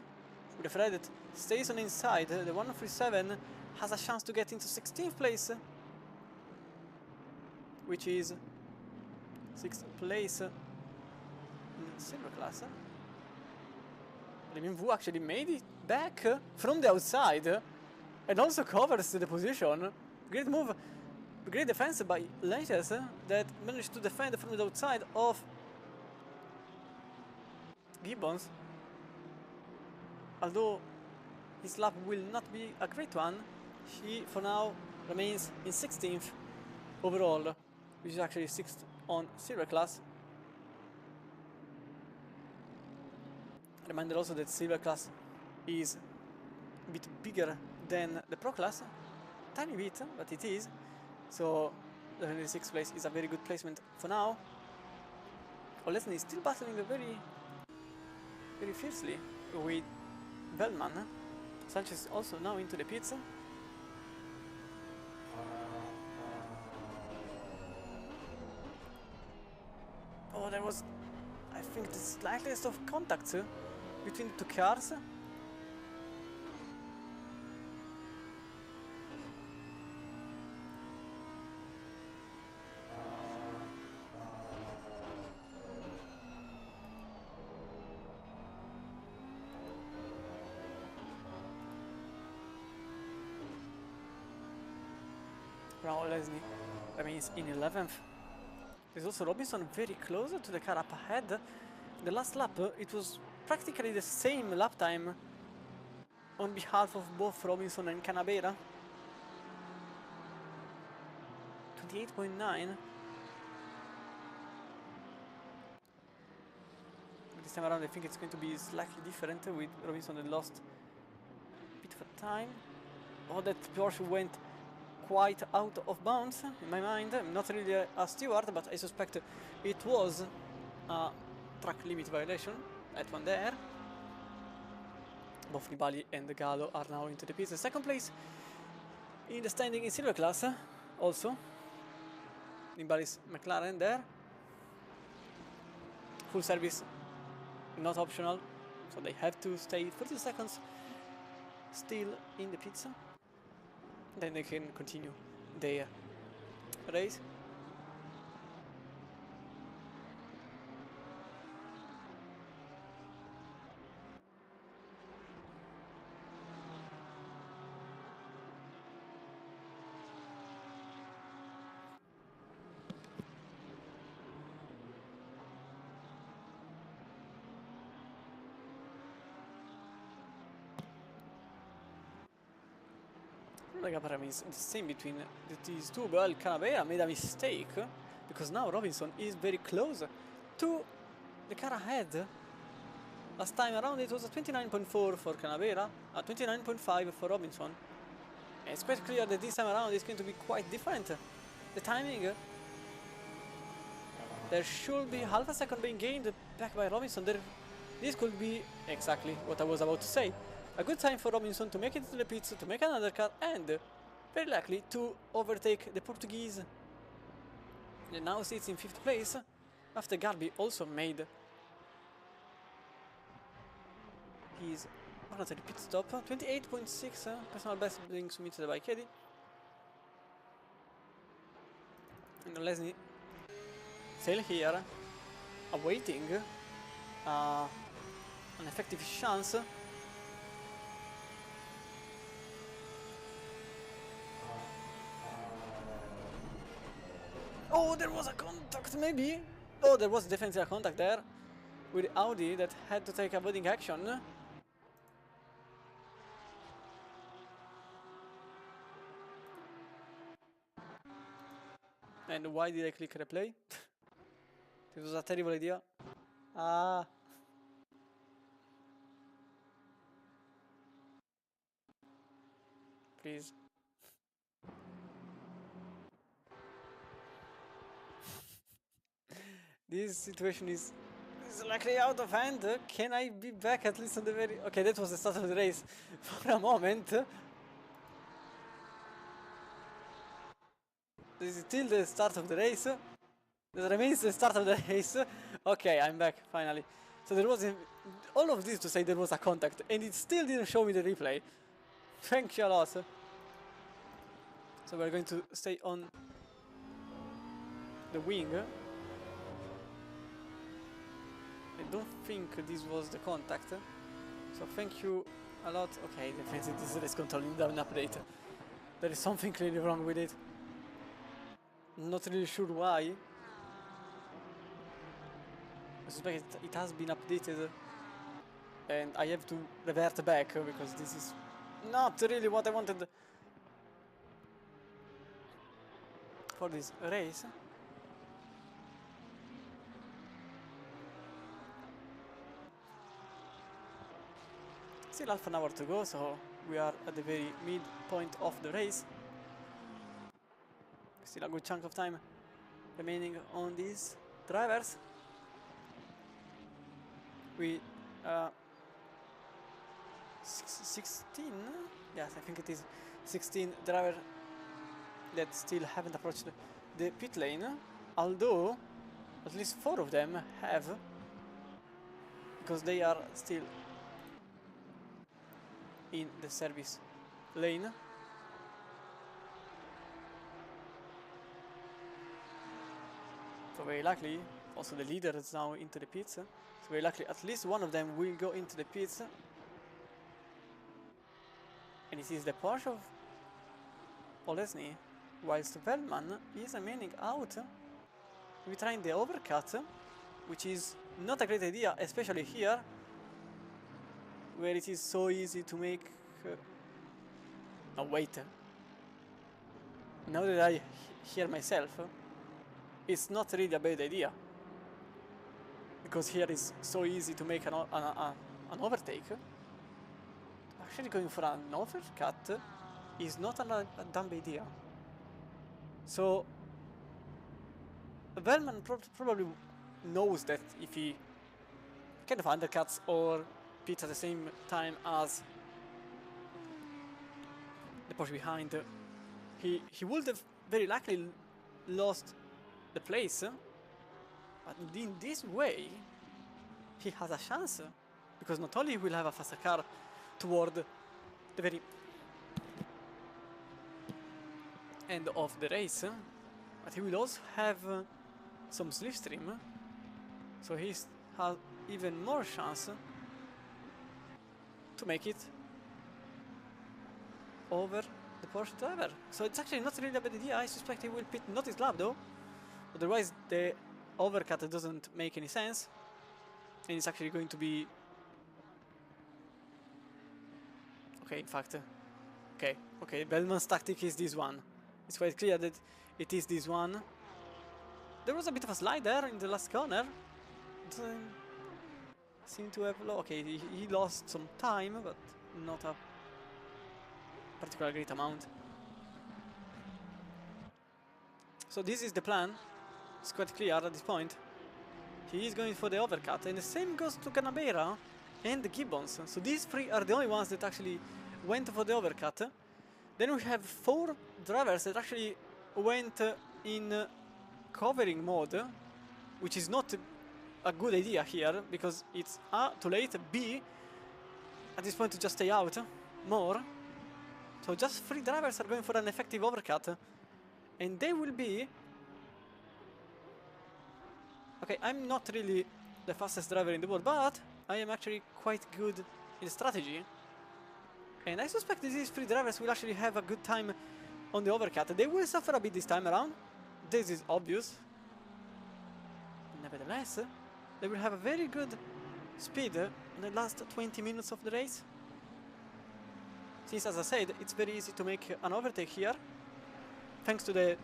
With the Ferrari that stays on the inside, the 137 has a chance to get into 16th place, which is 6th place in the silver class. Wu actually made it back from the outside and also covers the position. Great move, great defense by Lenches that managed to defend from the outside of Gibbons. Although his lap will not be a great one, he for now remains in 16th overall, which is actually 6th on silver class. Reminder also that silver class is a bit bigger than the pro class, tiny bit, but it is. So the 6th place is a very good placement for now. Olesny is still battling very fiercely with Bellman. Sanchez also now into the pits. Oh, there was, I think, the slightest of contact between the two cars. now Leslie remains in 11th. There's also Robinson very close to the car up ahead. The last lap, it was practically the same lap time on behalf of both Robinson and Canavera. 28.9. This time around I think it's going to be slightly different with Robinson that lost a bit of time. Oh, that Porsche went quite out of bounds in my mind. I'm not really a steward, but I suspect it was a track limit violation, that one there. Both Nibali and Gallo are now into the pits. Second place in the standing in silver class also. Nibali's McLaren there. Full service not optional, so they have to stay 30 seconds still in the pits. Then they can continue their race. The gap is the same between these two, but Canavera made a mistake because now Robinson is very close to the car ahead. Last time around it was a 29.4 for Canavera, a 29.5 for Robinson. And it's quite clear that this time around it's going to be quite different. The timing, there should be half a second being gained back by Robinson. This could be exactly what I was about to say. A good time for Robinson to make it to the pits, to make another car, and very likely to overtake the Portuguese. And now sits in 5th place, after Garbi also made his voluntary pit stop. 28.6 personal best being submitted by Keddy. And Leslie still here, awaiting an effective chance. Oh, there was a contact, maybe? Oh, there was definitely a contact there with Audi that had to take avoiding action. And why did I click replay? This was a terrible idea. Ah. Please. This situation is likely out of hand. Can I be back at least on the very... Okay, that was the start of the race for a moment. This is still the start of the race. This remains the start of the race. Okay, I'm back, finally. So there was all of this to say there was a contact, and it still didn't show me the replay. Thank you a lot. So we're going to stay on the wing. I don't think this was the contact. So thank you a lot. Okay, definitely this is race controlling down update. There is something clearly wrong with it. Not really sure why. I suspect it has been updated and I have to revert back because this is not really what I wanted for this race. Still half an hour to go, so we are at the very midpoint of the race. Still a good chunk of time remaining on these drivers. We 16? Yes, I think it is 16 drivers that still haven't approached the pit lane, although at least 4 of them have, because they are still in the service lane. So very likely also the leader is now into the pits. So very likely at least one of them will go into the pits. And it is the Porsche of Olesny whilst Veldman is remaining out. We're trying the overcut, which is not a great idea, especially here, where it is so easy to make... Oh, wait. Now that I hear myself, it's not really a bad idea. Because here is so easy to make an overtake. Actually going for an overcut is not a dumb idea. So Veldman probably knows that if he kind of undercuts or pits at the same time as the Porsche behind, he would have very likely lost the place. But in this way, he has a chance, because not only will have a faster car toward the very end of the race, but he will also have some slipstream, so he has even more chance to make it over the Porsche driver. So it's actually not really a bad idea. I suspect he will pit not his lap though, otherwise the overcut doesn't make any sense, and it's actually going to be... Okay, in fact, okay, Veldman's tactic is this one. It's quite clear that it is this one. There was a bit of a slide there in the last corner. Doesn't seem to have... Okay, he lost some time, but not a particularly great amount. So this is the plan. It's quite clear at this point. He is going for the overcut, and the same goes to Canavera and Gibbons. So these three are the only ones that actually went for the overcut. Then we have 4 drivers that actually went in covering mode, which is not a good idea here, because it's A, too late, B, at this point to just stay out more. So just 3 drivers are going for an effective overcut, and they will be... Okay, I'm not really the fastest driver in the world, but I am actually quite good in strategy. And I suspect that these 3 drivers will actually have a good time on the overcut. They will suffer a bit this time around. This is obvious. Nevertheless, they will have a very good speed in the last 20 minutes of the race. Since, as I said, it's very easy to make an overtake here, thanks to the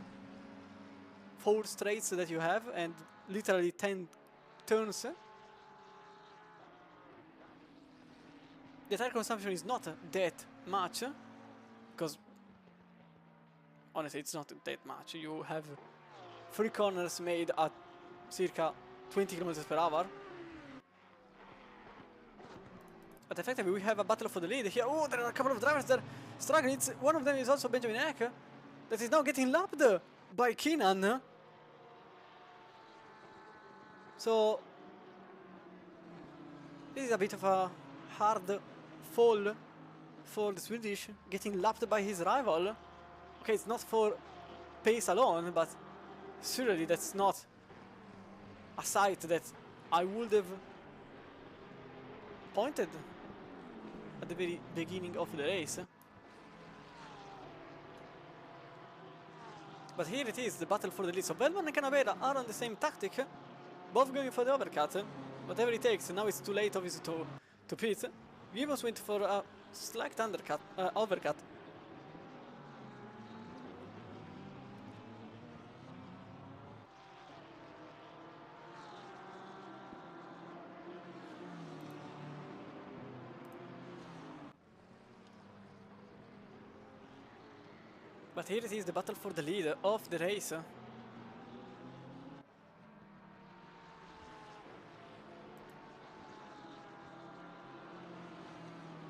4 straights that you have and literally 10 turns. The tire consumption is not that much, because honestly it's not that much. You have 3 corners made at circa 20 km per hour. But effectively we have a battle for the lead here. Oh, there are a couple of drivers there struggling. One of them is also Benjamin Eck, that is now getting lapped by Keenan. So this is a bit of a hard fall for the Swedish, getting lapped by his rival. Okay, it's not for pace alone, but surely that's not a sight that I would have pointed at the very beginning of the race. But here it is, the battle for the lead. So Veldman and Canavera are on the same tactic, both going for the overcut, whatever it takes. Now it's too late, obviously, to pit. Gibbons went for a slight undercut, overcut. But here it is, the battle for the lead of the race.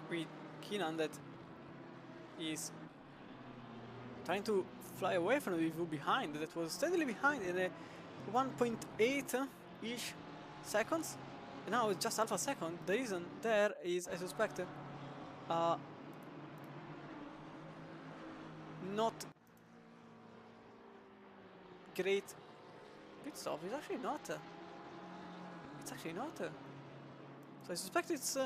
With Keenan that is trying to fly away from the view behind, that was steadily behind in a 1.8-ish seconds. And now it's just half a second. The reason there is, I suspect, not great pit stop. It's actually not. It's actually not. So I suspect it's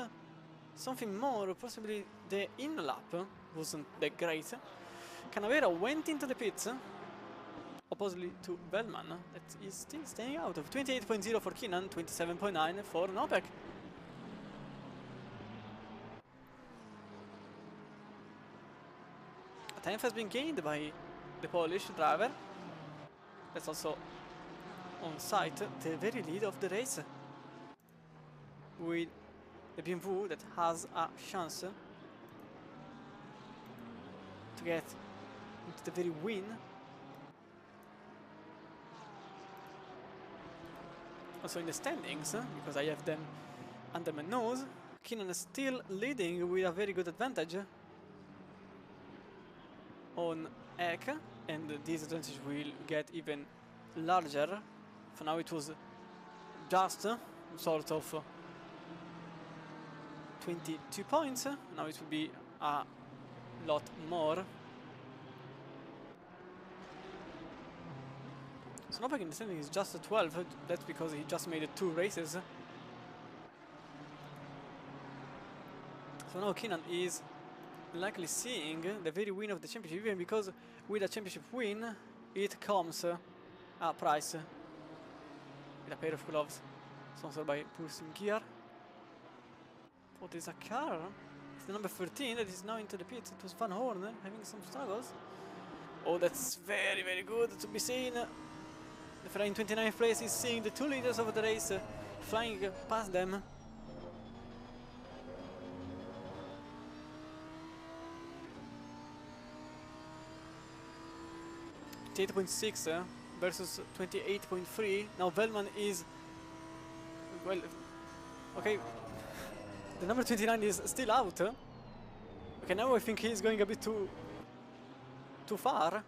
something more, or possibly the in lap wasn't that great. Canavera went into the pits oppositely to Velman, that is still staying out of 28.0 for Keenan, 27.9 for Nopek. Time has been gained by the Polish driver. That's also on site the very lead of the race, with the BMW that has a chance to get into the very win. Also in the standings, because I have them under my nose, Keenan is still leading with a very good advantage on Ek, and this advantage will get even larger. For now it was just sort of 22 points, now it will be a lot more. So Novak in the standing is just 12, that's because he just made 2 races. So now Keenan is likely seeing the very win of the championship, even because with a championship win it comes a prize with a pair of gloves sponsored by Pulsing Gear. What is a car? It's the number 13 that is now into the pit. It was Van Horn having some struggles. Oh, that's very, very good to be seen. The Ferrari in 29th place is seeing the 2 leaders of the race flying past them. .6 versus 28.3. Now Velman is, well, okay, the number 29 is still out. Okay, now I think he's going a bit too far.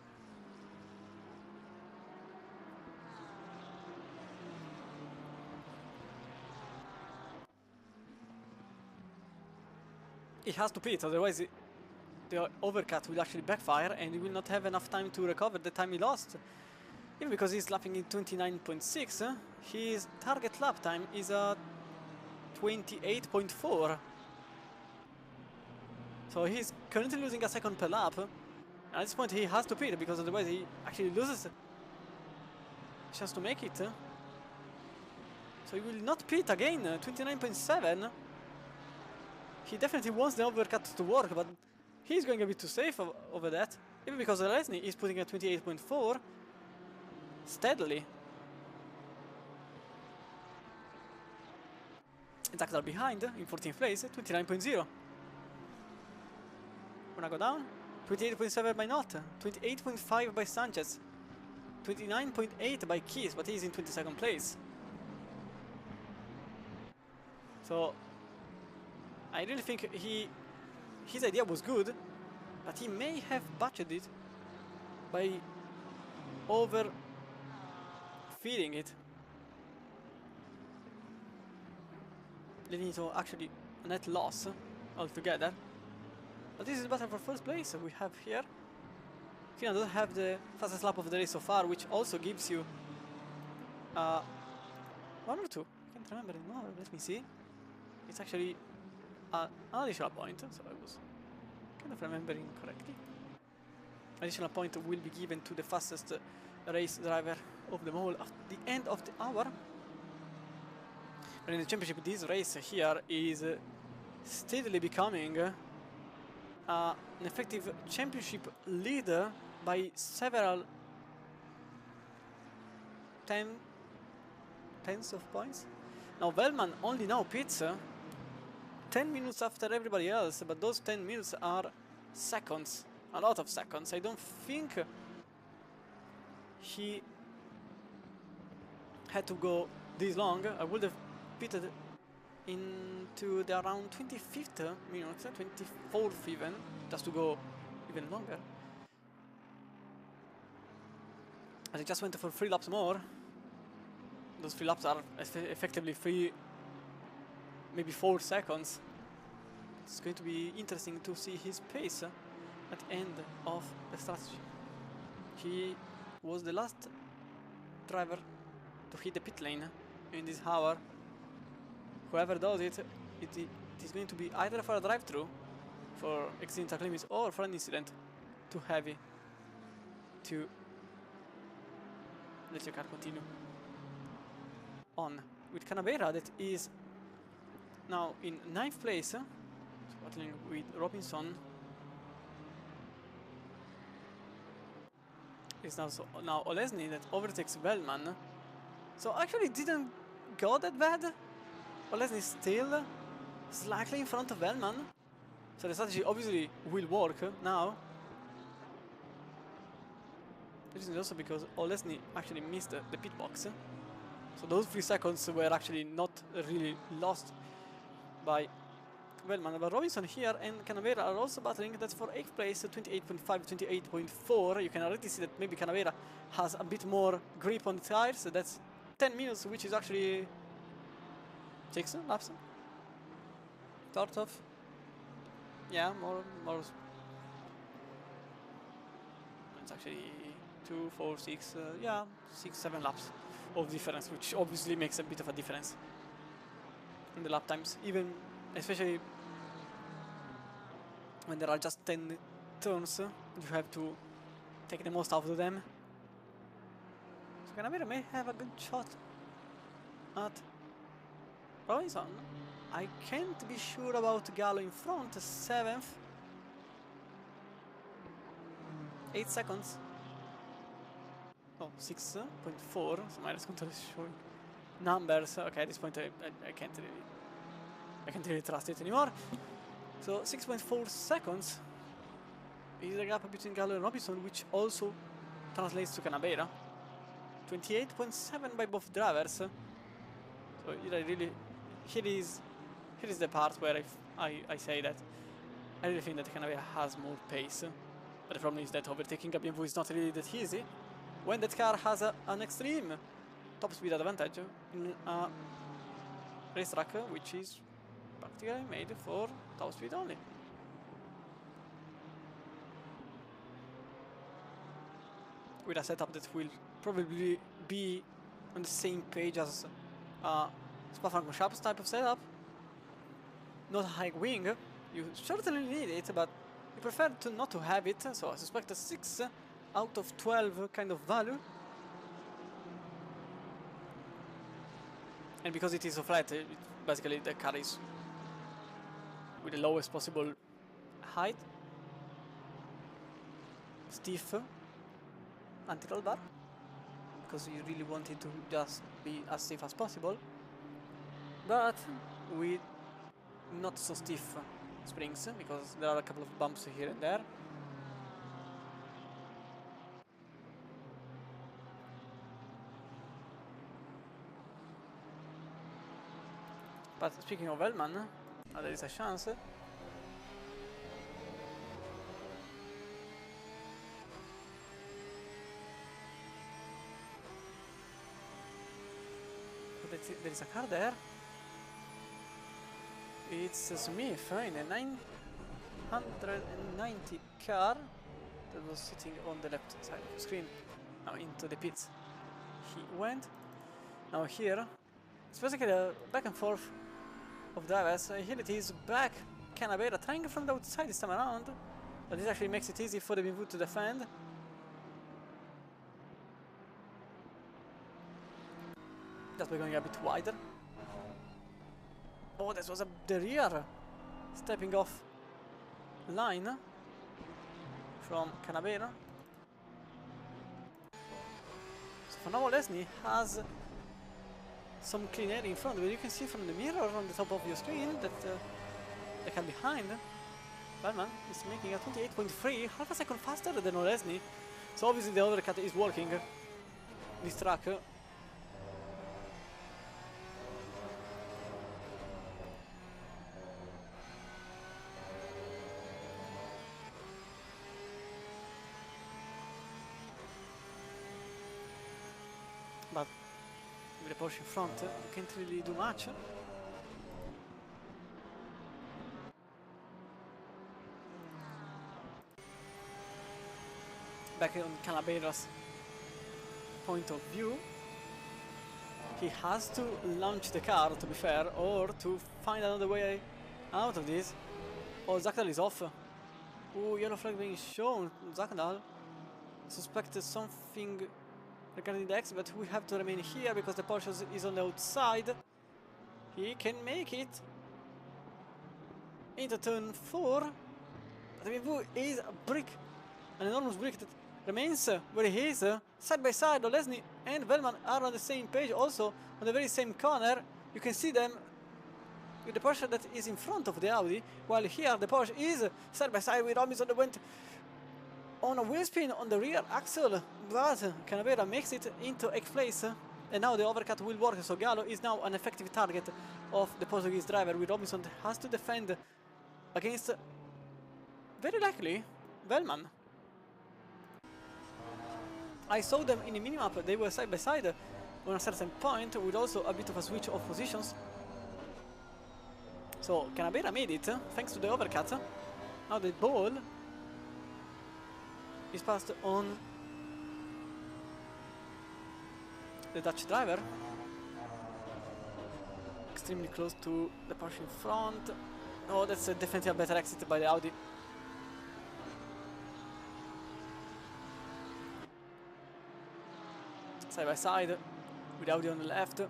He has to pit, otherwise the overcut will actually backfire and he will not have enough time to recover the time he lost. Even because he's lapping in 29.6, his target lap time is 28.4. So he's currently losing a second per lap. And at this point he has to pit, because otherwise he actually loses a chance to make it. So he will not pit again. 29.7. He definitely wants the overcut to work, but he's going a bit too safe over that. Even because Lesney is putting at 28.4 steadily. And Zach are behind in 14th place, 29.0. Wanna go down? 28.7 by Not, 28.5 by Sanchez, 29.8 by Keys, but he's in 22nd place. So I really think his idea was good, but he may have butchered it by overfeeding it, leading to actually a net loss altogether. But this is better for first place we have here. Keenan doesn't have the fastest lap of the race so far, which also gives you 1 or 2. I can't remember anymore. Let me see. It's actually an additional point, so I was kind of remembering correctly. Additional point will be given to the fastest race driver of them all at the end of the hour. But in the championship, this race here is steadily becoming an effective championship leader by several tens of points. Now Velman only now pits 10 minutes after everybody else, but those 10 minutes are seconds, a lot of seconds. I don't think he had to go this long. I would have pitted into the around 25th minute, 24th even, just to go even longer. And I just went for 3 laps more. Those 3 laps are effectively 3, maybe 4 seconds. It's going to be interesting to see his pace at the end of the strategy. He was the last driver to hit the pit lane in this hour. Whoever does it, it is going to be either for a drive-through, for exceeding track limits, or for an incident too heavy to let your car continue on. With Canavera, that is now in 9th place, battling with Robinson. It's now Olesny that overtakes Bellman. So actually it didn't go that bad. Olesny is still slightly in front of Bellman. So the strategy obviously will work now. This is also because Olesny actually missed the pit box. So those 3 seconds were actually not really lost by Bellman. But Robinson here and Canavera are also battling. That's for 8th place, 28.5, 28.4. You can already see that maybe Canavera has a bit more grip on the tires. So that's 10 minutes, which is actually 6 laps. Sort of. Yeah, more. It's actually 2, 4, 6, yeah, 6, 7 laps of difference, which obviously makes a bit of a difference in the lap times, even especially when there are just 10 turns. You have to take the most out of them. So Canavera may have a good shot at Robinson. I can't be sure about Gallo in front, 7th. 8 seconds. Oh, 6.4. So my response is showing numbers. Okay, at this point I can't really trust it anymore. So 6.4 seconds is the gap between Gallo and Robinson, which also translates to Canavera. 28.7 by both drivers. So here is the part where I say that I really think that Canavera has more pace. But the problem is that overtaking a BMW is not really that easy when that car has an extreme top speed advantage in a racetrack which is practically made for top speed only. With a setup that will probably be on the same page as Spa-Francorchamps type of setup. Not a high wing, you certainly need it, but you prefer not to have it, so I suspect a 6 out of 12 kind of value. And because it is so flat, basically the car is with the lowest possible height, stiff anti-roll bar, because you really want it to just be as stiff as possible, but with not so stiff springs, because there are a couple of bumps here and there. But speaking of Bellman, there is a chance. There is a car there. It's Smith in a 990 car that was sitting on the left side of the screen. Now into the pits he went. Now here it's basically a back and forth of drivers. Here it is back Canavera trying from the outside this time around, but this actually makes it easy for the BMW to defend. Just by going a bit wider. Oh, this was the rear stepping off line from Canavera. So for now Olesny has some clean air in front, but you can see from the mirror on the top of your screen that the car behind Bellman is making a 28.3, half a second faster than Olesny. So obviously the overcut is working this track. But with the Porsche in front, you can't really do much. Back on Canavera's point of view, he has to launch the car, to be fair, or to find another way out of this. Oh, Zakdal is off. Ooh, yellow flag being shown. Zakdal suspected something regarding the exit, but we have to remain here because the Porsche is on the outside. He can make it into turn 4. But the BMW is a brick, an enormous brick that remains where he is. Side by side, Olesny and Velman are on the same page, also on the very same corner. You can see them with the Porsche that is in front of the Audi, while here the Porsche is side by side with Robinson that went on a wheel spin on the rear axle, but Canavera makes it into 8th place, and now the overcut will work, so Gallo is now an effective target of the Portuguese driver, with Robinson that has to defend against, very likely, Velman. I saw them in the minimap, they were side by side on a certain point, with also a bit of a switch of positions. So Canavera made it, thanks to the overcut. Now the ball is passed on the Dutch driver. Extremely close to the Porsche in front. Oh, that's definitely a better exit by the Audi. Side by side, with Audi on the left.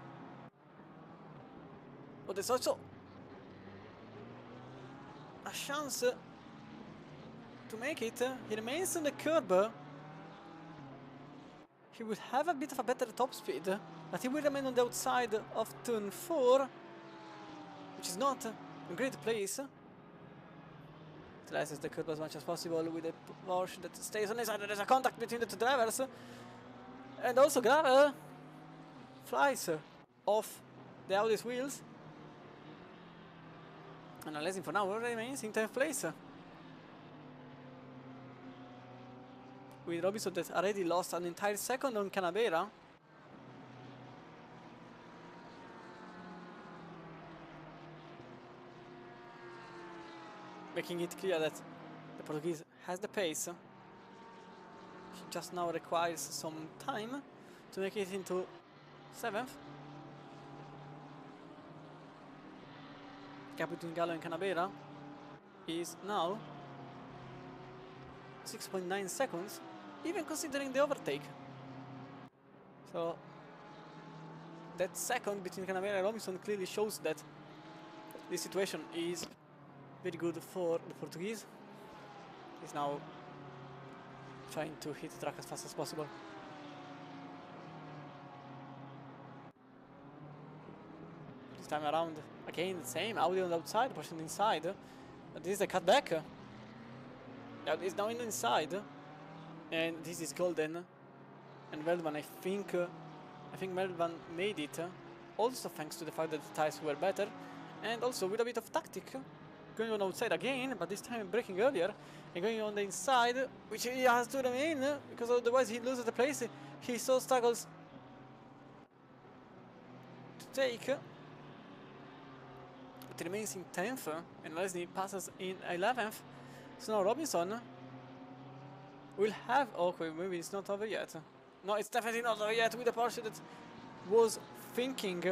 Oh, there's also a chance to make it. He remains on the curb. He will have a bit of a better top speed, but he will remain on the outside of turn 4, which is not a great place. Slices the curb as much as possible with the Porsche that stays on the side. There's a contact between the two drivers, and also Gravel flies off the Audi's wheels. And Alessi for now remains in 10th place, with Robinson that already lost an entire second on Canavera. Making it clear that the Portuguese has the pace. He just now requires some time to make it into 7th. Gap between Gallo and Canavera is now 6.9 seconds, even considering the overtake. So that second between Canavera and Robinson clearly shows that this situation is very good for the Portuguese. He's now trying to hit the track as fast as possible. This time around, again the same, Audi on the outside, Porsche on the inside. But this is a cutback. Yeah, it's now in the inside, and this is golden. And Veldman, I think Veldman made it, also thanks to the fact that the tires were better, and also with a bit of tactic, going on outside again, but this time braking earlier, and going on the inside, which he has to remain, because otherwise he loses the place. He so struggles to take. But he remains in 10th, and Leslie passes in 11th. So now Robinson will have... Okay, maybe it's not over yet. No, it's definitely not over yet, with the Porsche that was thinking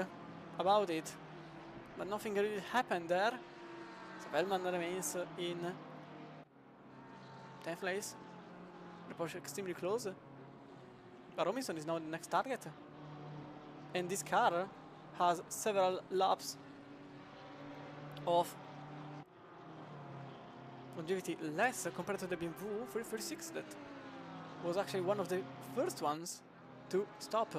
about it. But nothing really happened there. So Velman remains in 10th place. The Porsche extremely close. But Robinson is now the next target. And this car has several laps of longevity less compared to the BMW 336 that was actually one of the first ones to stop.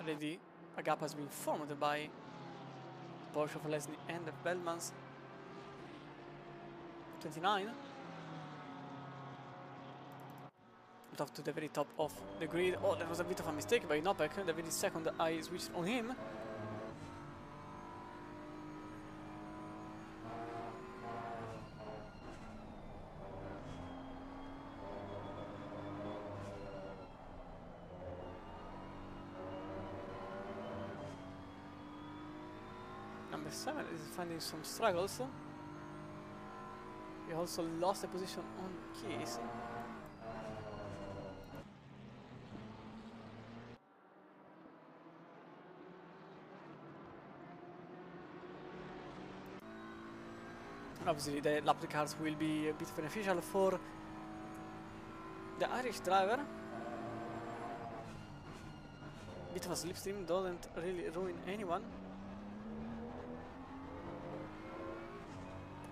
Already a gap has been formed by Porsche of Leslie and the Bellmans. 29. Up to the very top of the grid. Oh, that was a bit of a mistake by Nopek. The very second I switched on him. Number 7 is finding some struggles. He also lost the position on keys. Obviously the lap cars will be a bit beneficial for the Irish driver. Bit of a slipstream doesn't really ruin anyone.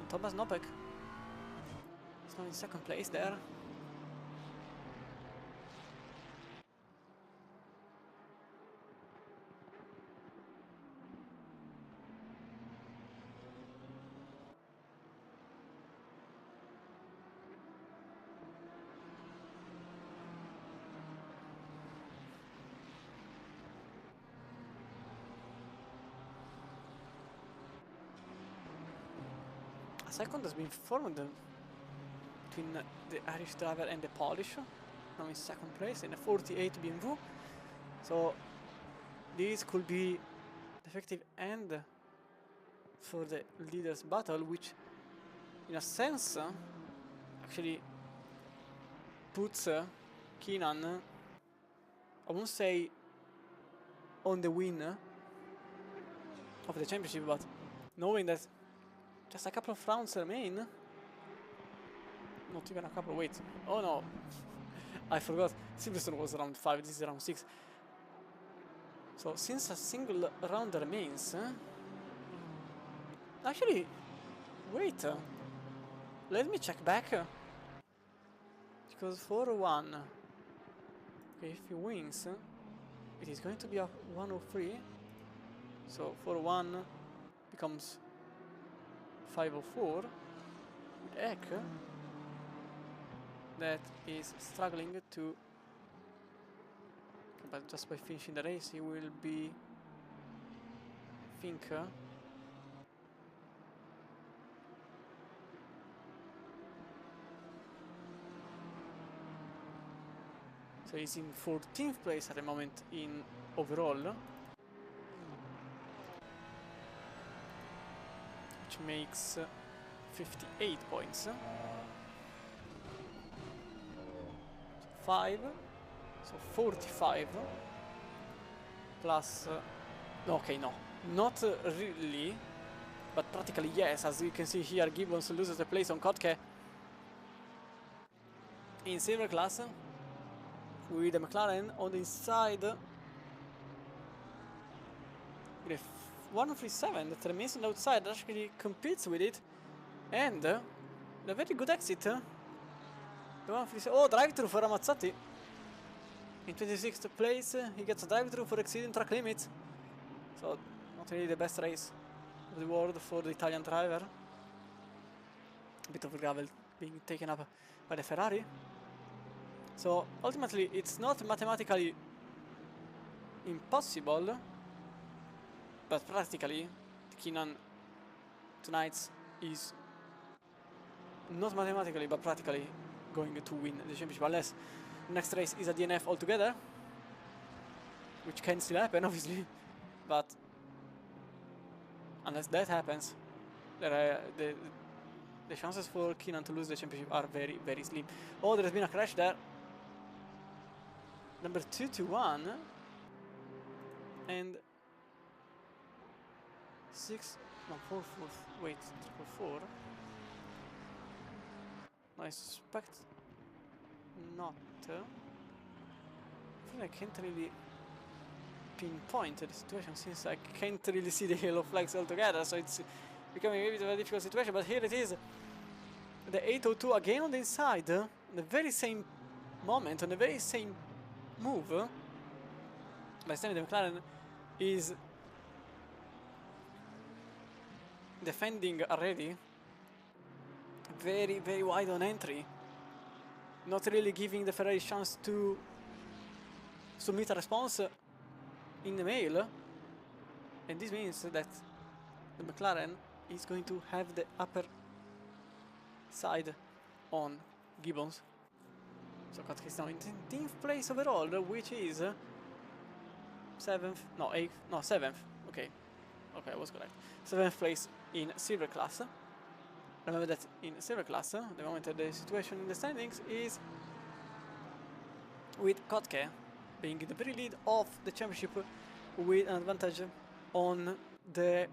And Thomas Nopek is now in second place there. A second has been formed between the Irish driver and the Polish, now in second place in a 48 BMW. So this could be the effective end for the leaders battle, which in a sense actually puts Keenan, I won't say on the win of the championship, but knowing that just a couple of rounds remain. Not even a couple, wait. Oh no. I forgot. Silverstone was round 5, this is round 6. So since a single round remains... actually, wait. Let me check back. Because for one... okay, if he wins, it is going to be a 103. So for 1 becomes 504 with Eck that is struggling to, but just by finishing the race he will be, I think, so he's in 14th place at the moment in overall, which makes 58 points. 5, so 45 plus no, okay, no, not really, but practically yes. As you can see here, Gibbons loses the place on Kotke in silver class with the McLaren on the inside with a 137 that remains on the outside, actually competes with it, and a very good exit. The 137, oh, drive-through for Ramazzotti. In 26th place, he gets a drive-through for exceeding track limits. So, not really the best race of the world for the Italian driver. A bit of gravel being taken up by the Ferrari. So, ultimately, it's not mathematically impossible, but practically, Keenan tonight is not mathematically, but practically going to win the championship, unless next race is a DNF altogether, which can still happen, obviously, but unless that happens, the chances for Keenan to lose the championship are very, very slim. Oh, there has been a crash there. Number 221 and 6, no, 4, 4, wait, 4. I suspect not. I think I can't really pinpoint the situation since I can't really see the yellow flags altogether, so it's becoming a bit of a difficult situation, but here it is. The 802 again on the inside, the very same moment, on the very same move. By Stanley, the McLaren is defending already. Very, very wide on entry. Not really giving the Ferrari chance to submit a response in the mail. And this means that the McLaren is going to have the upper side on Gibbons. So Kotke is now in 10th place overall, which is 7th, no, 8th, no, 7th. Okay, I was correct. 7th place in silver class. Remember that in silver class, the moment the situation in the standings is with Kotke being in the very lead of the championship with an advantage on the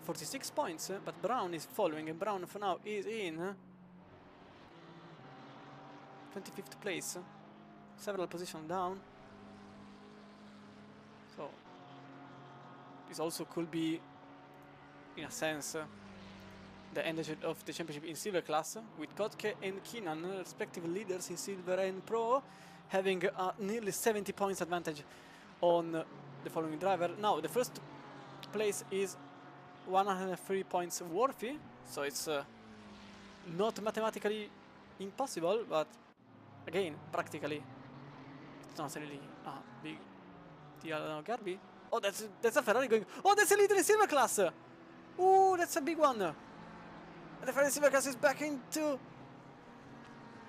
46 points, but Brown is following, and Brown for now is in 25th place, several positions down. So this also could be, in a sense, the end of the championship in silver class, with Kotke and Keenan, respective leaders in silver and pro, having a nearly 70 points advantage on the following driver. Now the first place is 103 points worthy, so it's not mathematically impossible, but again, practically it's not really a big deal. Now Garby. Oh, that's a Ferrari going. Oh, that's a leader in silver class. Ooh, that's a big one. And the Ferrari silver class is back into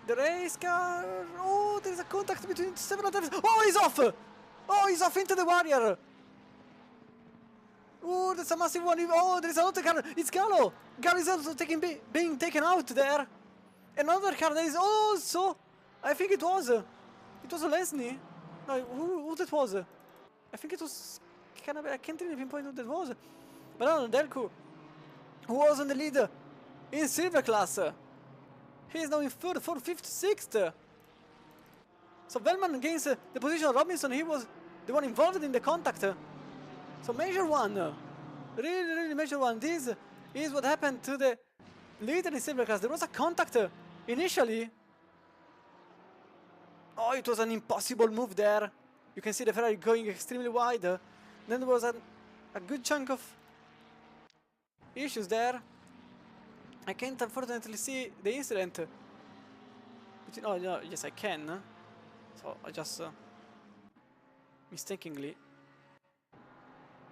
the race car. Oh, there's a contact between several drivers. Oh, he's off. Oh, he's off into the barrier. Oh, that's a massive one. Oh, there's another car. It's Gallo. Gallo is also being taken out there. Another car that is also, I think it was Lesney. No, who that was? I think it was kind of, I can't really pinpoint who that was. But no, Delco, who was on the lead in silver class. He is now in third, fourth, fifth, sixth. So Velman gains the position of Robinson. He was the one involved in the contact. So major one. Really, really major one. This is what happened to the leader in silver class. There was a contact initially. Oh, it was an impossible move there. You can see the Ferrari going extremely wide. Then there was a good chunk of issues there. I can't unfortunately see the incident. Oh, no, yes, I can. So I just mistakenly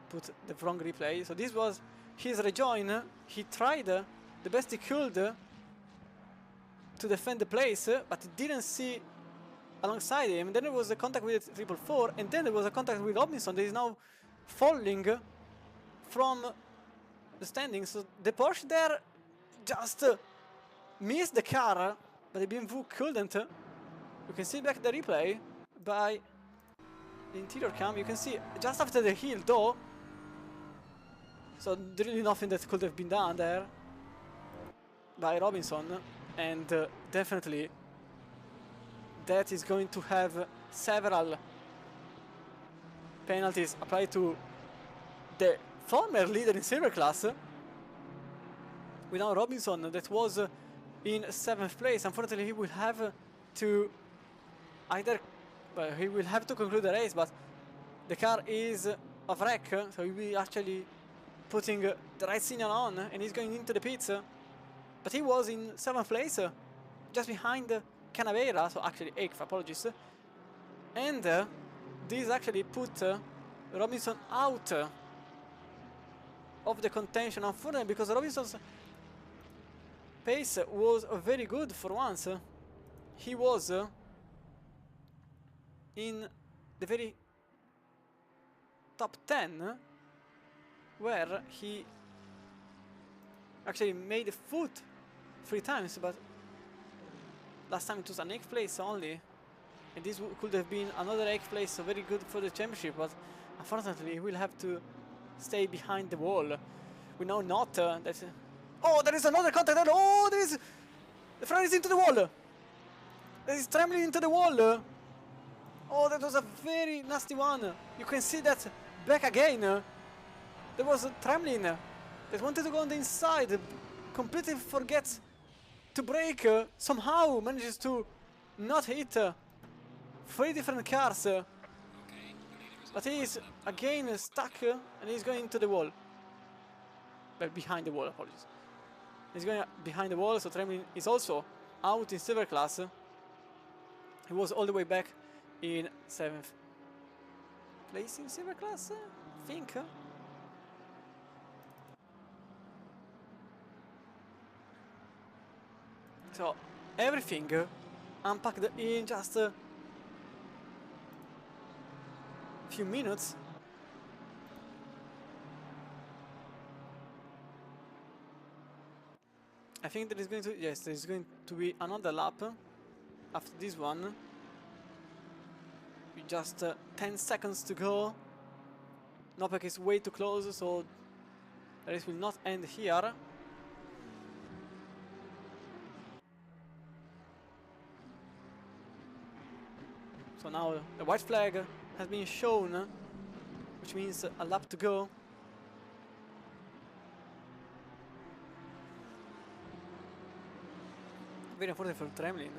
put the wrong replay. So this was his rejoin. He tried the best he could to defend the place, but he didn't see alongside him. Then there was a contact with 444, and then there was a contact with Robinson that is now falling from the standings. So the Porsche there just missed the car, but the BMW couldn't. You can see back the replay by the interior cam. You can see just after the heel though. So really nothing that could have been done there by Robinson, and definitely that is going to have several penalties applied to the former leader in silver class. Without Robinson, that was in 7th place. Unfortunately, he will have to either, well, he will have to conclude the race, but the car is a wreck, so he will be actually putting the right signal on, and he's going into the pits. But he was in 7th place, just behind Canavera, so actually 8th, apologies. And this actually put Robinson out of the contention, unfortunately, because Robinson's pace was very good for once. He was in the very top 10, where he actually made a foot 3 times, but last time it was an 8th place only, and this could have been another 8th place, so very good for the championship, but unfortunately he will have to stay behind the wall. We know not that. Oh, there is another contact there. Oh, there is. The Ferrari is into the wall. It is trembling into the wall. Oh, that was a very nasty one. You can see that back again. There was a trembling that wanted to go on the inside. Completely forgets to brake. Somehow manages to not hit 3 different cars. But he is again stuck and he's going into the wall. Well, behind the wall, apologies. He's going behind the wall, so Tremblin is also out in silver class. He was all the way back in 7th place in silver class, I think. So everything unpacked in just a few minutes. I think there is going to, yes, there is going to be another lap after this one. With just 10 seconds to go. Nopek is way too close, so the race will not end here. So now the white flag has been shown, which means a lap to go. Very important for Tremlin.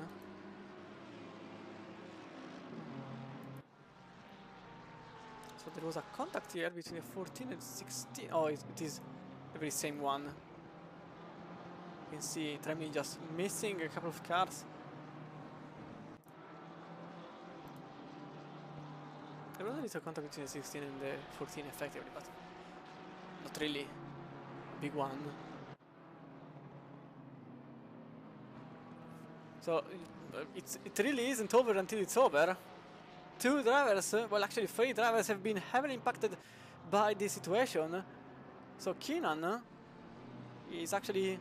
So there was a contact here between the 14 and 16. Oh, it is the very same one. You can see Tremlin just missing a couple of cars. There was a little contact between the 16 and the 14 effectively, but not really a big one. So it really isn't over until it's over. Two drivers, well actually 3 drivers have been heavily impacted by this situation. So Keenan is actually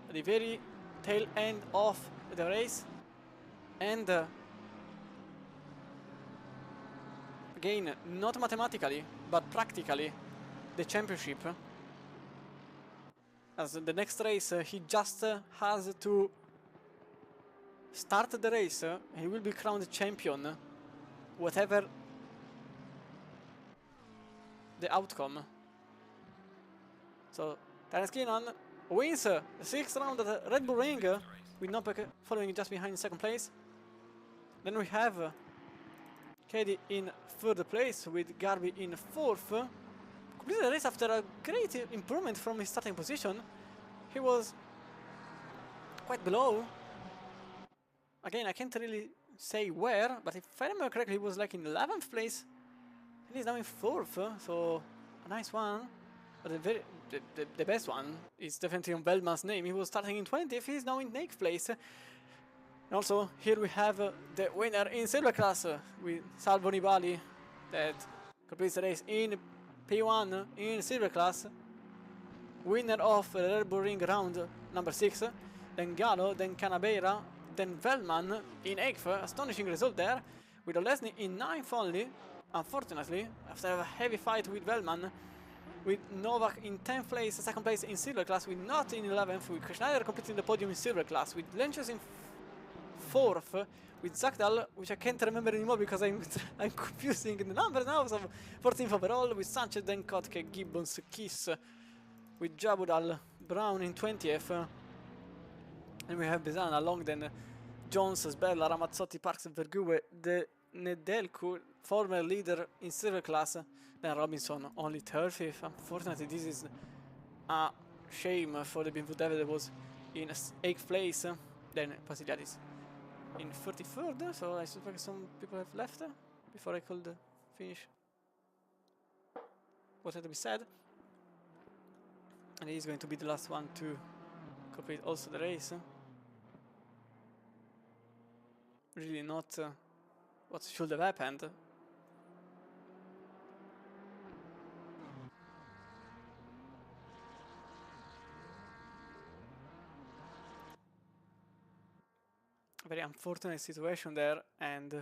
at the very tail end of the race, and again, not mathematically, but practically, the championship. As the next race, he just has to start the race, and he will be crowned champion, whatever the outcome. So, Terence Keenan wins the 6th round at the Red Bull Ring, with Nopek following just behind in 2nd place. Then we have Cady in 3rd place, with Garby in 4th. Completed the race after a great improvement from his starting position. He was quite below. Again, I can't really say where, but if I remember correctly, he was like in 11th place. And he's now in 4th, so a nice one. But the best one is definitely on Velman's name. He was starting in 20th, he's now in 8th place. And also, here we have the winner in silver class with Salvo Nibali, that completes the race in P1 in silver class. Winner of the Red Bull Ring round number 6. Then Gallo, then Canabera, then Velman in 8th. Astonishing result there, with Olesny in 9th only, unfortunately, after a heavy fight with Velman. With Novak in 10th place, 2nd place in silver class, with Not in 11th, with Schneider completing the podium in silver class, with Lenches in 4th, with Zakdal, which I can't remember anymore because I'm confusing the numbers now, so 14th overall, with Sanchez, then Kotke, Gibbons, Kiss, with Jabudal, Brown in 20th, and we have Besana along, then Jones, Sbella, Ramazzotti, Parks, Vergue, the Nedelku, former leader in silver class, then Robinson only 30th. Unfortunately, this is a shame for the BMW that was in 8th place. Then Pasiliadis in 33rd, so I suspect some people have left before I could finish what had to be said. And he's going to be the last one to complete also the race. Really not what should have happened. Very unfortunate situation there, and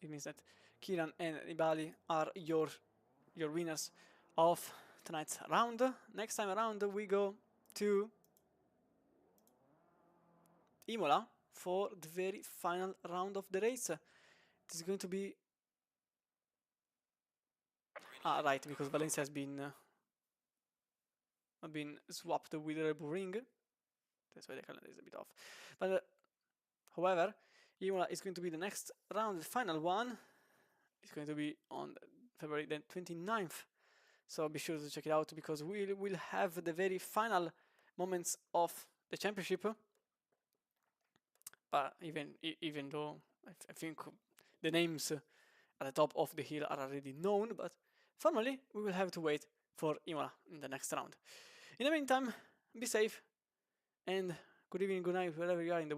it means that Kieran and Nibali are your winners of tonight's round. Next time around we go to Imola for the very final round of the race. It is going to be right, because Valencia has been swapped with the Red Bull Ring. That's why the calendar is a bit off. But however, Imola is going to be the next round, the final one. It's going to be on February the 29th. So be sure to check it out, because we will have the very final moments of the championship. But even though I think the names at the top of the hill are already known, but formally we will have to wait for Imola in the next round. In the meantime, be safe, and good evening, good night, wherever you are in the world.